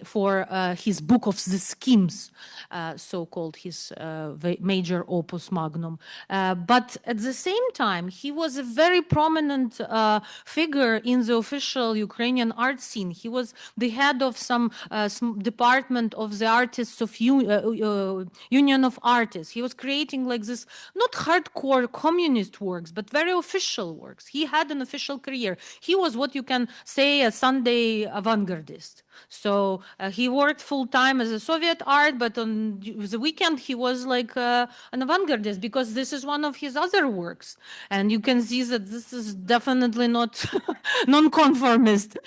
F: for his book of the schemes, so-called his major opus magnum. But at the same time, he was a very prominent figure in the official Ukrainian art scene. He was the head of some department of the artists of Union of Artists. He was creating like this, not hardcore communist works, but very official works. He had an official career. He was what you can say a Sunday avant-gardist. So he worked full-time as a Soviet art, but on the weekend he was like an avant-gardist, because this is one of his other works. And you can see that this is definitely not nonconformist.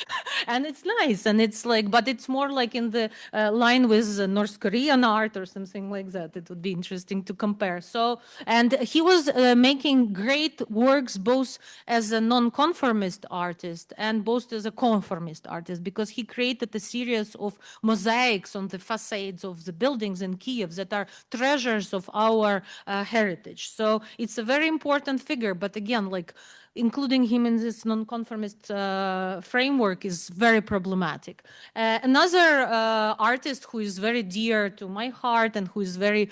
F: And it's nice. And it's like, but it's more like in the line with North Korean art or something like that. It would be interesting to compare. So, and he was making great works both as a nonconformist artist and both as a conformist artist, because he created a series of mosaics on the facades of the buildings in Kiev that are treasures of our heritage. So it's a very important figure, but again, like including him in this nonconformist framework is very problematic. Another artist who is very dear to my heart and who is very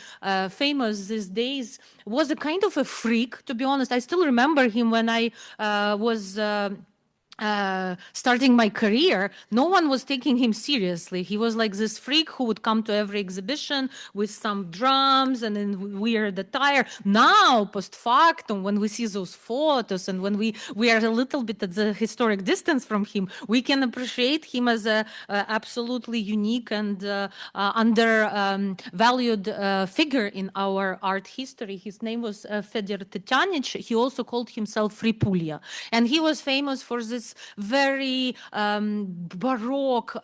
F: famous these days was a kind of a freak, to be honest. I still remember him when I was starting my career. No one was taking him seriously. He was like this freak who would come to every exhibition with some drums and in weird attire. Now, post factum, when we see those photos and when we are a little bit at the historic distance from him, we can appreciate him as a absolutely unique and undervalued figure in our art history. His name was Fedor Tatsiana. He also called himself Fripulya, and he was famous for this very baroque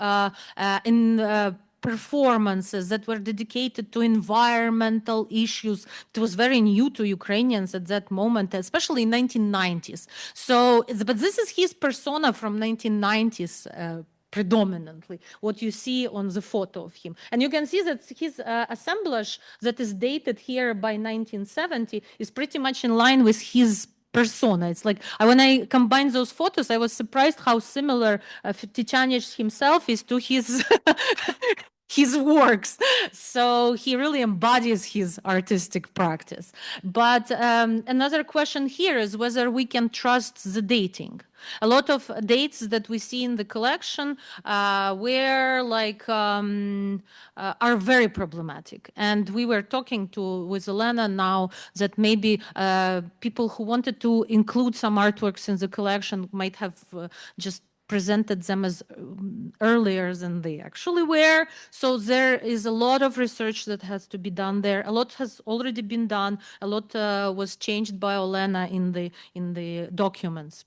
F: performances that were dedicated to environmental issues. It was very new to Ukrainians at that moment, especially in 1990s. So, but this is his persona from 1990s. Predominantly what you see on the photo of him, and you can see that his assemblage that is dated here by 1970 is pretty much in line with his persona. It's like when I combined those photos, I was surprised how similar Tatsiana himself is to his his works. So he really embodies his artistic practice. But another question here is whether we can trust the dating. A lot of dates that we see in the collection were like are very problematic. And we were talking with Elena now that maybe people who wanted to include some artworks in the collection might have just presented them as earlier than they actually were. So there is a lot of research that has to be done there. A lot has already been done. A lot was changed by Olena in the documents.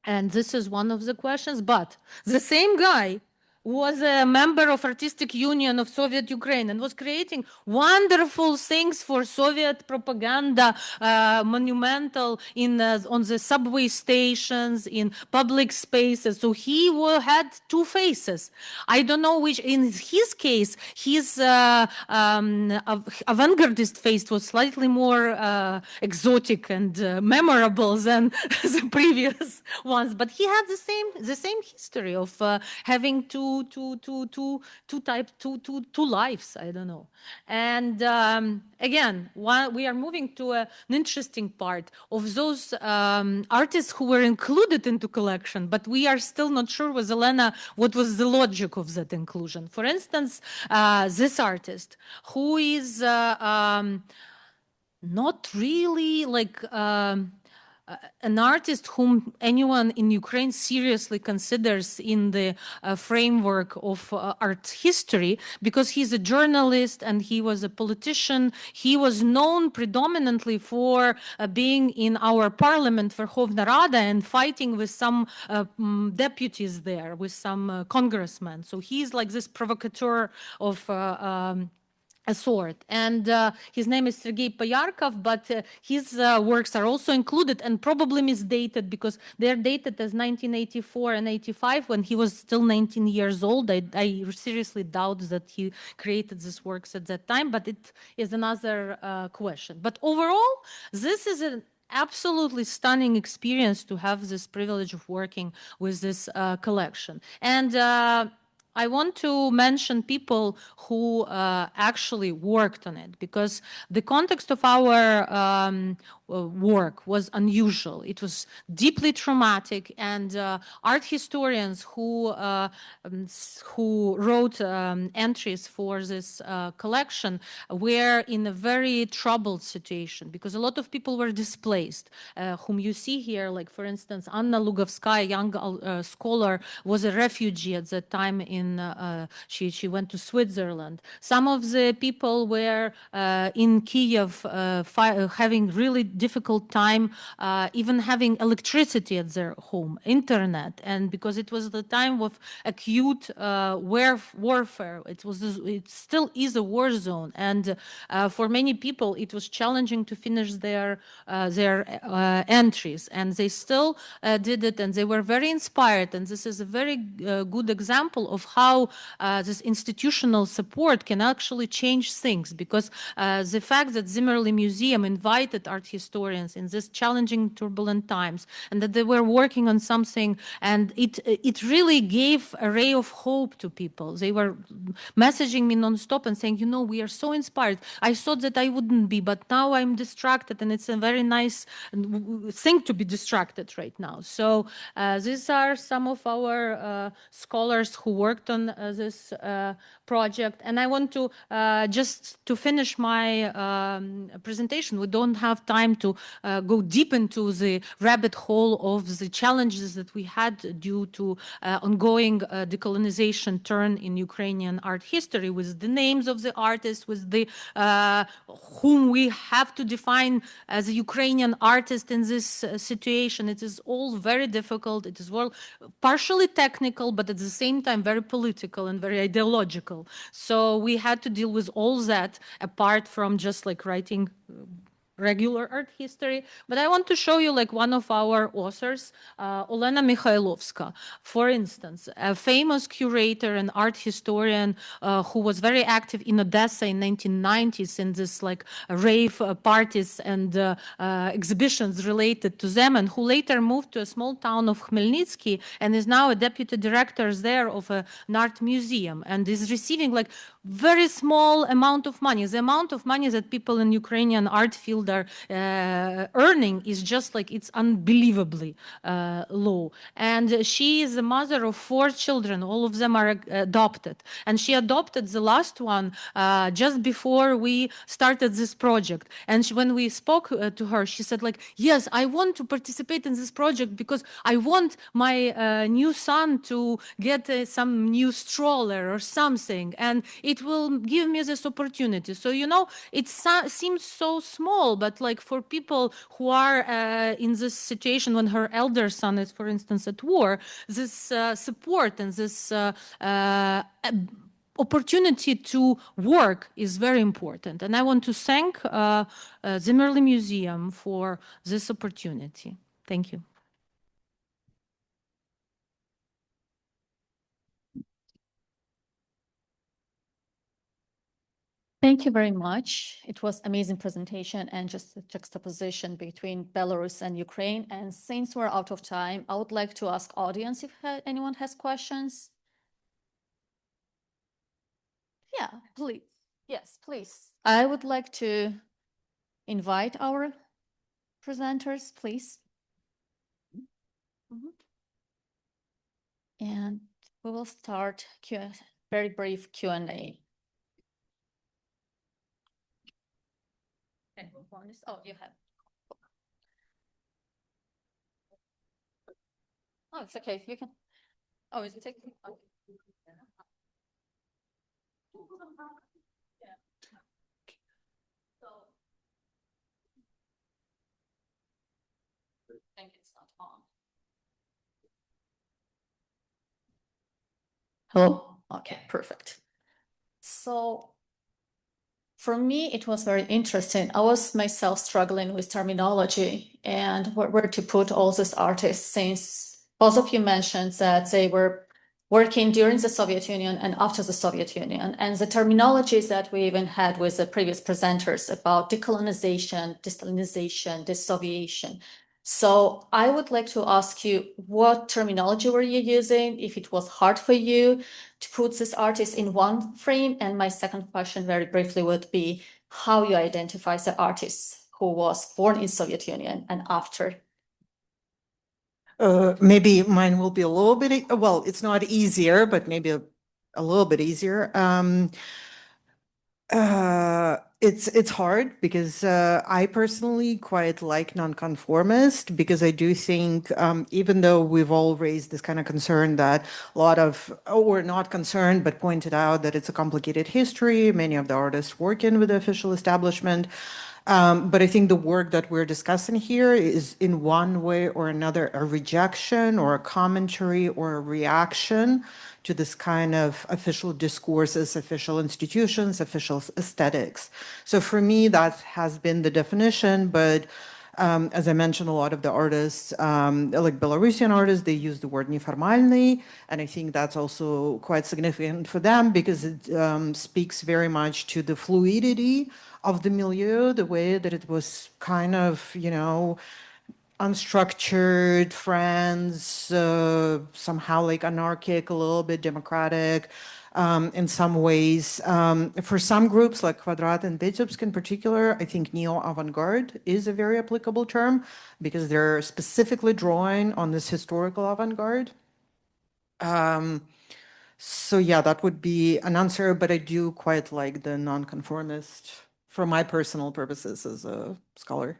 F: And this is one of the questions. But the same guy was a member of Artistic Union of Soviet Ukraine and was creating wonderful things for Soviet propaganda, monumental on the subway stations, in public spaces. So he had two faces. I don't know which, in his case, his avant-gardist face was slightly more exotic and memorable than the previous ones, but he had the same history of having two lives. I don't know. And again, we are moving to an interesting part of those artists who were included into collection, but we are still not sure with Elena what was the logic of that inclusion. For instance, this artist who is not really like an artist whom anyone in Ukraine seriously considers in the framework of art history, because he's a journalist and he was a politician. He was known predominantly for being in our parliament, Verkhovna Rada, and fighting with some deputies there, with some congressmen. So he's like this provocateur of a sort. And his name is Sergei Poyarkov, but his works are also included and probably misdated because they're dated as 1984 and 85 when he was still 19 years old. I seriously doubt that he created these works at that time, but it is another question. But overall, this is an absolutely stunning experience to have this privilege of working with this collection. And I want to mention people who actually worked on it, because the context of our work was unusual. It was deeply traumatic, and art historians who wrote entries for this collection were in a very troubled situation, because a lot of people were displaced, whom you see here, like for instance, Anna Lugovskaya, a young scholar, was a refugee at that time she went to Switzerland. Some of the people were in Kiev having really difficult time even having electricity at their home, internet, and because it was the time of acute warfare. It still is a war zone, and for many people it was challenging to finish their entries, and they still did it, and they were very inspired. And this is a very good example of how this institutional support can actually change things, because the fact that Zimmerli Museum invited art historians in these challenging, turbulent times, and that they were working on something, and it really gave a ray of hope to people. They were messaging me nonstop and saying, you know, we are so inspired. I thought that I wouldn't be, but now I'm distracted, and it's a very nice thing to be distracted right now. So these are some of our scholars who worked on this project. And I want to just to finish my presentation, we don't have time to go deep into the rabbit hole of the challenges that we had due to ongoing decolonization turn in Ukrainian art history, with the names of the artists, with the whom we have to define as a Ukrainian artist in this situation. It is all very difficult. It is all partially technical, but at the same time very political and very ideological. So we had to deal with all that apart from just like writing regular art history. But I want to show you like one of our authors, Olena Mikhailovska, for instance, a famous curator and art historian who was very active in Odessa in 1990s in this like rave parties and exhibitions related to them, and who later moved to a small town of Khmelnytsky and is now a deputy director there of an art museum, and is receiving like very small amount of money. The amount of money that people in Ukrainian art field are earning is just like, it's unbelievably low. And she is the mother of 4 children. All of them are adopted. And she adopted the last one just before we started this project. And when we spoke to her, she said like, yes, I want to participate in this project because I want my new son to get some new stroller or something. And it will give me this opportunity. So, you know, it seems so small, all, but like for people who are in this situation when her elder son is, for instance, at war, this support and this opportunity to work is very important. And I want to thank Zimmerli Museum for this opportunity. Thank you.
B: Thank you very much. It was amazing presentation and just the juxtaposition between Belarus and Ukraine. And since we're out of time, I would like to ask audience if anyone has questions. Yeah, please. Yes, please. I would like to invite our presenters, please. And we will start very brief Q&A. Oh, you have. Oh, it's okay. You can. Oh, is it taking? I think it's not on. Hello? Okay, perfect. So for me, it was very interesting. I was myself struggling with terminology and where to put all these artists, since both of you mentioned that they were working during the Soviet Union and after the Soviet Union. And the terminologies that we even had with the previous presenters about decolonization, deStalinization, deSovietization. So I would like to ask you, what terminology were you using, if it was hard for you to put this artist in one frame? And my second question very briefly would be how you identify the artist who was born in Soviet Union and after.
C: Maybe mine will be a little bit, well, it's not easier, but maybe a little bit easier. It's hard because I personally quite like nonconformist, because I do think even though we've all raised this kind of concern that a lot of, or not concerned, but pointed out that it's a complicated history, many of the artists working with the official establishment. But I think the work that we're discussing here is in one way or another a rejection or a commentary or a reaction to this kind of official discourses, official institutions, official aesthetics. So for me, that has been the definition. But as I mentioned, a lot of the artists, like Belarusian artists, they use the word неформальный, and I think that's also quite significant for them because it speaks very much to the fluidity of the milieu, the way that it was kind of, you know, unstructured, friends, somehow like anarchic, a little bit democratic in some ways. For some groups like Kvadrat and Vitebsk in particular, I think neo-avant-garde is a very applicable term because they're specifically drawing on this historical avant-garde. So yeah, that would be an answer, but I do quite like the nonconformist for my personal purposes as a scholar.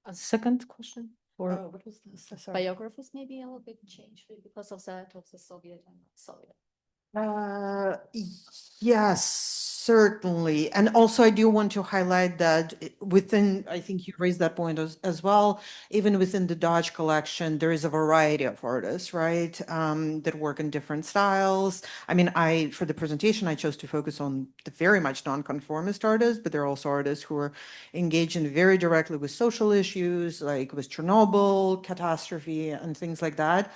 F: A second question? Or
C: What was this? Sorry.
B: Biographies maybe a little bit changed because of that of the Soviet and Soviet.
C: Yes, certainly. And also I do want to highlight that within, I think you raised that point as well, even within the Dodge collection, there is a variety of artists, right, that work in different styles. I mean, for the presentation, I chose to focus on the very much nonconformist artists, but there are also artists who are engaged in very directly with social issues, like with Chernobyl catastrophe and things like that.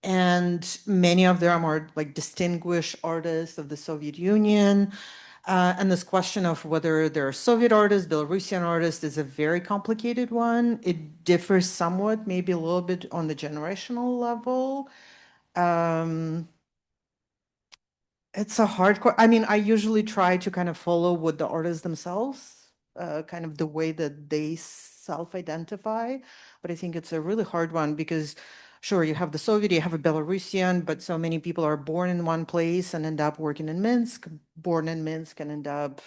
C: And many of them are like distinguished artists of the Soviet Union. And this question of whether they're Soviet artists, Belarusian artists is a very complicated one. It differs somewhat, maybe a little bit on the generational level. It's a hard question. I mean, I usually try to kind of follow what the artists themselves, kind of the way that they self-identify. But I think it's a really hard one because sure, you have the Soviet, you have a Belarusian, but so many people are born in one place and end up working in Minsk, born in Minsk and end up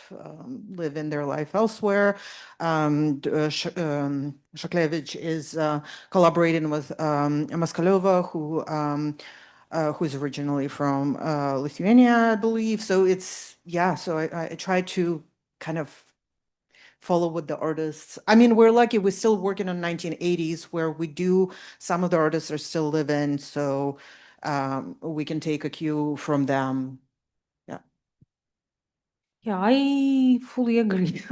C: living their life elsewhere. Shaklevich is collaborating with Moskalova, who who's originally from Lithuania, I believe. So it's, yeah, so I try to kind of follow with the artists. I mean, we're lucky, we're still working on 1980s where we do, some of the artists are still living, so we can take a cue from them. Yeah.
F: Yeah, I fully agree.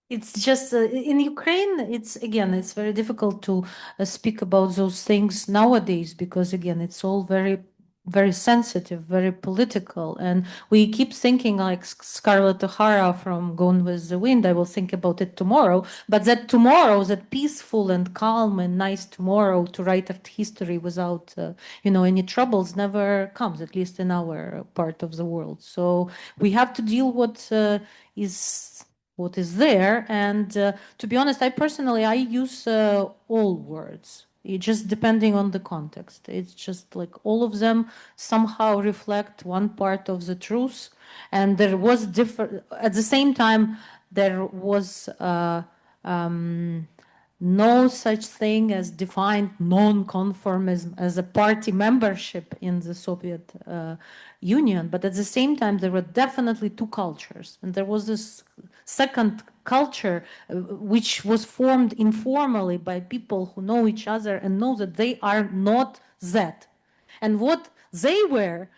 F: It's just in Ukraine, it's again, it's very difficult to speak about those things nowadays because again, it's all very sensitive, very political, and we keep thinking like Scarlett O'Hara from Gone with the Wind. I will think about it tomorrow, but that tomorrow, that peaceful and calm and nice tomorrow to write art history without any troubles never comes, at least in our part of the world. So we have to deal what is there, and to be honest, I use all words, just depending on the context. It's just like all of them somehow reflect one part of the truth, and there was different at the same time. There was no such thing as defined non-conformism as a party membership in the Soviet Union, but at the same time there were definitely two cultures, and there was this second culture which was formed informally by people who know each other and know that they are not that. And what they were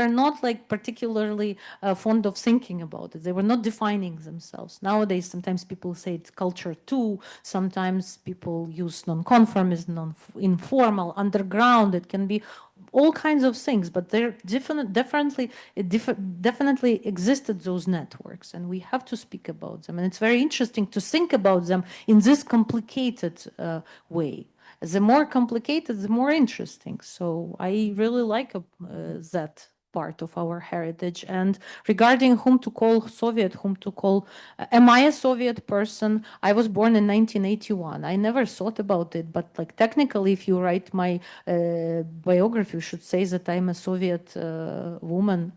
F: not like particularly fond of thinking about it. They were not defining themselves. Nowadays, sometimes people say it's culture too. Sometimes people use nonconformism, informal, underground. It can be all kinds of things, but there definitely existed those networks, and we have to speak about them. And it's very interesting to think about them in this complicated way. The more complicated, the more interesting. So I really like that part of our heritage. And regarding whom to call Soviet, whom to call, am I a Soviet person? I was born in 1981. I never thought about it, but like technically, if you write my biography, you should say that I'm a Soviet woman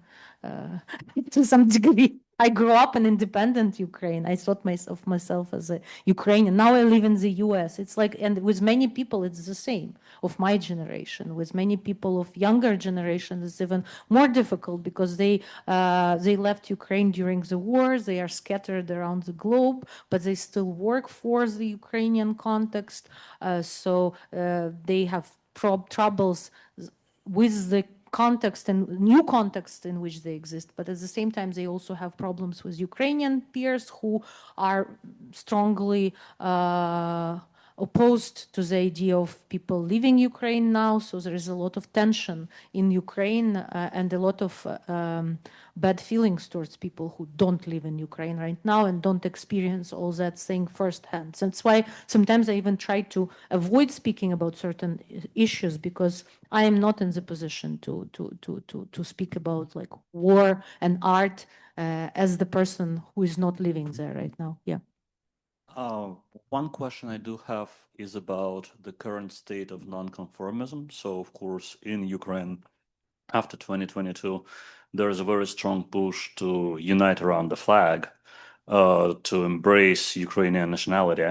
F: to some degree. I grew up in independent Ukraine. I thought myself as a Ukrainian. Now I live in the US. It's like, and with many people, it's the same, of my generation. With many people of younger generation, it's even more difficult because they left Ukraine during the war. They are scattered around the globe, but they still work for the Ukrainian context. So they have troubles with the context and new context in which they exist, but at the same time they also have problems with Ukrainian peers who are strongly opposed to the idea of people leaving Ukraine now. So there is a lot of tension in Ukraine and a lot of bad feelings towards people who don't live in Ukraine right now and don't experience all that thing firsthand. So that's why sometimes I even try to avoid speaking about certain issues, because I am not in the position to speak about like war and art as the person who is not living there right now. Yeah.
G: One question I do have is about the current state of nonconformism. So, of course, in Ukraine, after 2022, there is a very strong push to unite around the flag, to embrace Ukrainian nationality,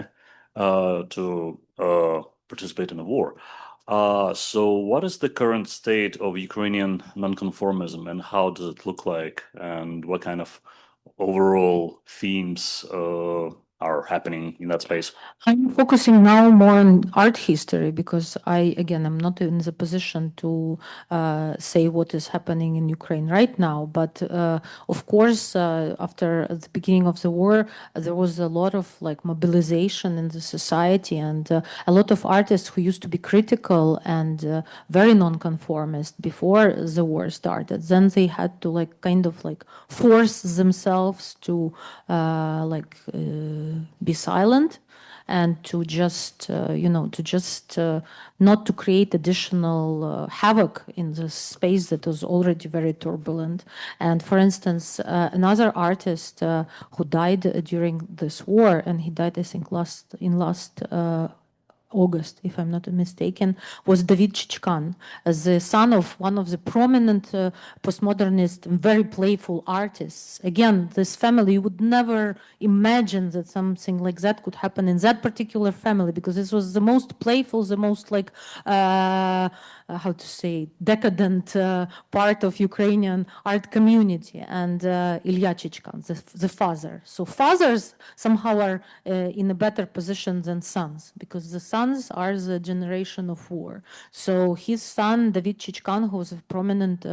G: to participate in the war. So what is the current state of Ukrainian nonconformism, and how does it look like, and what kind of overall themes are happening in that space?
F: I'm focusing now more on art history because I'm not in the position to say what is happening in Ukraine right now. But of course, after the beginning of the war, there was a lot of like mobilization in the society, and a lot of artists who used to be critical and very nonconformist before the war started. Then they had to like kind of like force themselves to be silent and to just not to create additional havoc in the space that was already very turbulent. And for instance, another artist who died during this war, and he died, I think, last August, if I'm not mistaken, was David Chichkan, the son of one of the prominent postmodernist, very playful artists. Again, this family, you would never imagine that something like that could happen in that particular family, because this was the most playful, the most like, how to say, decadent part of Ukrainian art community, and Ilya Chichkan, the father. So fathers somehow are in a better position than sons, because the sons are the generation of war. So his son, David Chichkan, who was a prominent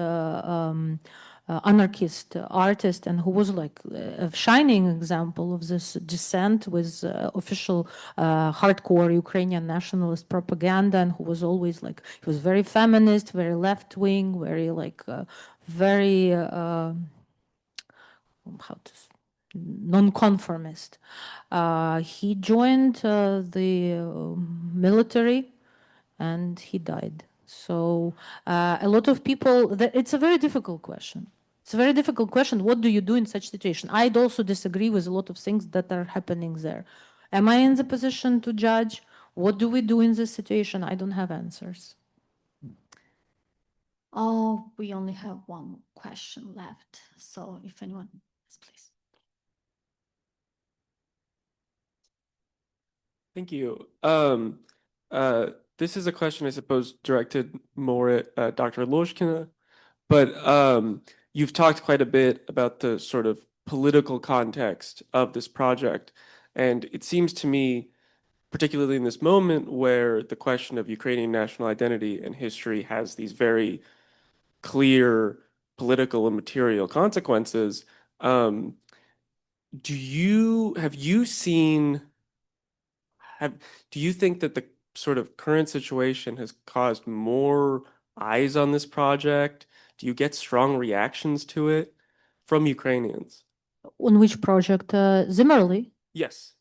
F: anarchist artist, and who was like a shining example of this dissent with official hardcore Ukrainian nationalist propaganda, and who was always like, he was very feminist, very left-wing, very like very how to nonconformist. He joined the military and he died. So a lot of people, it's a very difficult question. It's a very difficult question. What do you do in such situation? I'd also disagree with a lot of things that are happening there. Am I in the position to judge? What do we do in this situation? I don't have answers.
B: Oh, we only have one question left. So if anyone, yes, please.
H: Thank you. This is a question, I suppose, directed more at Dr. Lozhkina, but you've talked quite a bit about the sort of political context of this project. And it seems to me, particularly in this moment where the question of Ukrainian national identity and history has these very clear political and material consequences, have you seen, do you think that the sort of current situation has caused more eyes on this project? Do you get strong reactions to it from Ukrainians?
F: On which project? Zimmerli?
H: Yes.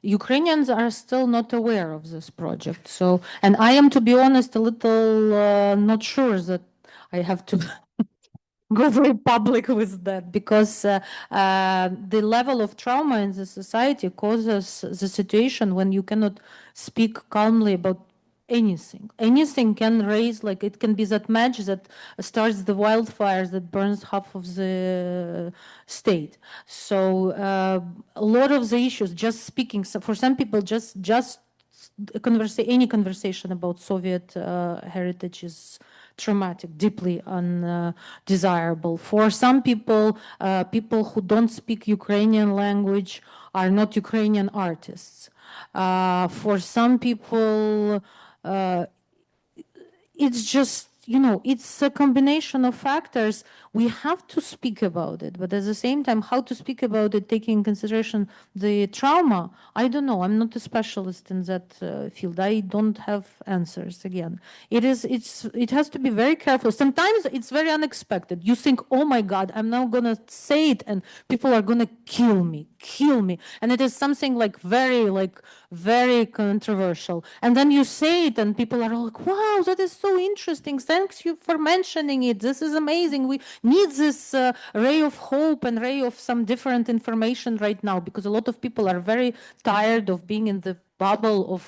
F: Ukrainians are still not aware of this project. So, and I am, to be honest, a little not sure that I have to go very public with that, because the level of trauma in the society causes the situation when you cannot speak calmly about anything. Anything can raise, like it can be that match that starts the wildfires that burns half of the state. So a lot of the issues, just speaking, so for some people, just any conversation about Soviet heritage is traumatic, deeply undesirable. For some people, people who don't speak Ukrainian language are not Ukrainian artists. For some people, it's just, it's a combination of factors. We have to speak about it, but at the same time, how to speak about it, taking in consideration the trauma, I don't know. I'm not a specialist in that field. I don't have answers. Again, it has to be very careful. Sometimes it's very unexpected. You think, oh my God, I'm now gonna say it, and people are gonna kill me, and it is something like very controversial. And then you say it, and people are like, wow, that is so interesting. Thanks you for mentioning it. This is amazing. We need this ray of hope and ray of some different information right now, because a lot of people are very tired of being in the bubble of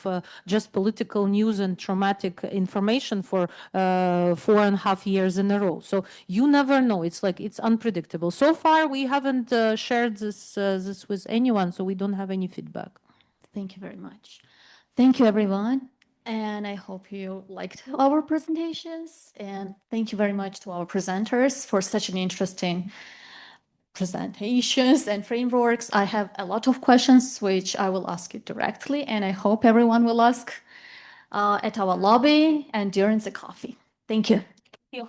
F: just political news and traumatic information for 4.5 years in a row. So you never know. It's like, it's unpredictable. So far, we haven't shared this with anyone, so we don't have any feedback.
B: Thank you very much. Thank you, everyone. And I hope you liked our presentations. And thank you very much to our presenters for such an interesting presentations and frameworks. I have a lot of questions which I will ask you directly, and I hope everyone will ask at our lobby and during the coffee. Thank you.
F: Thank you.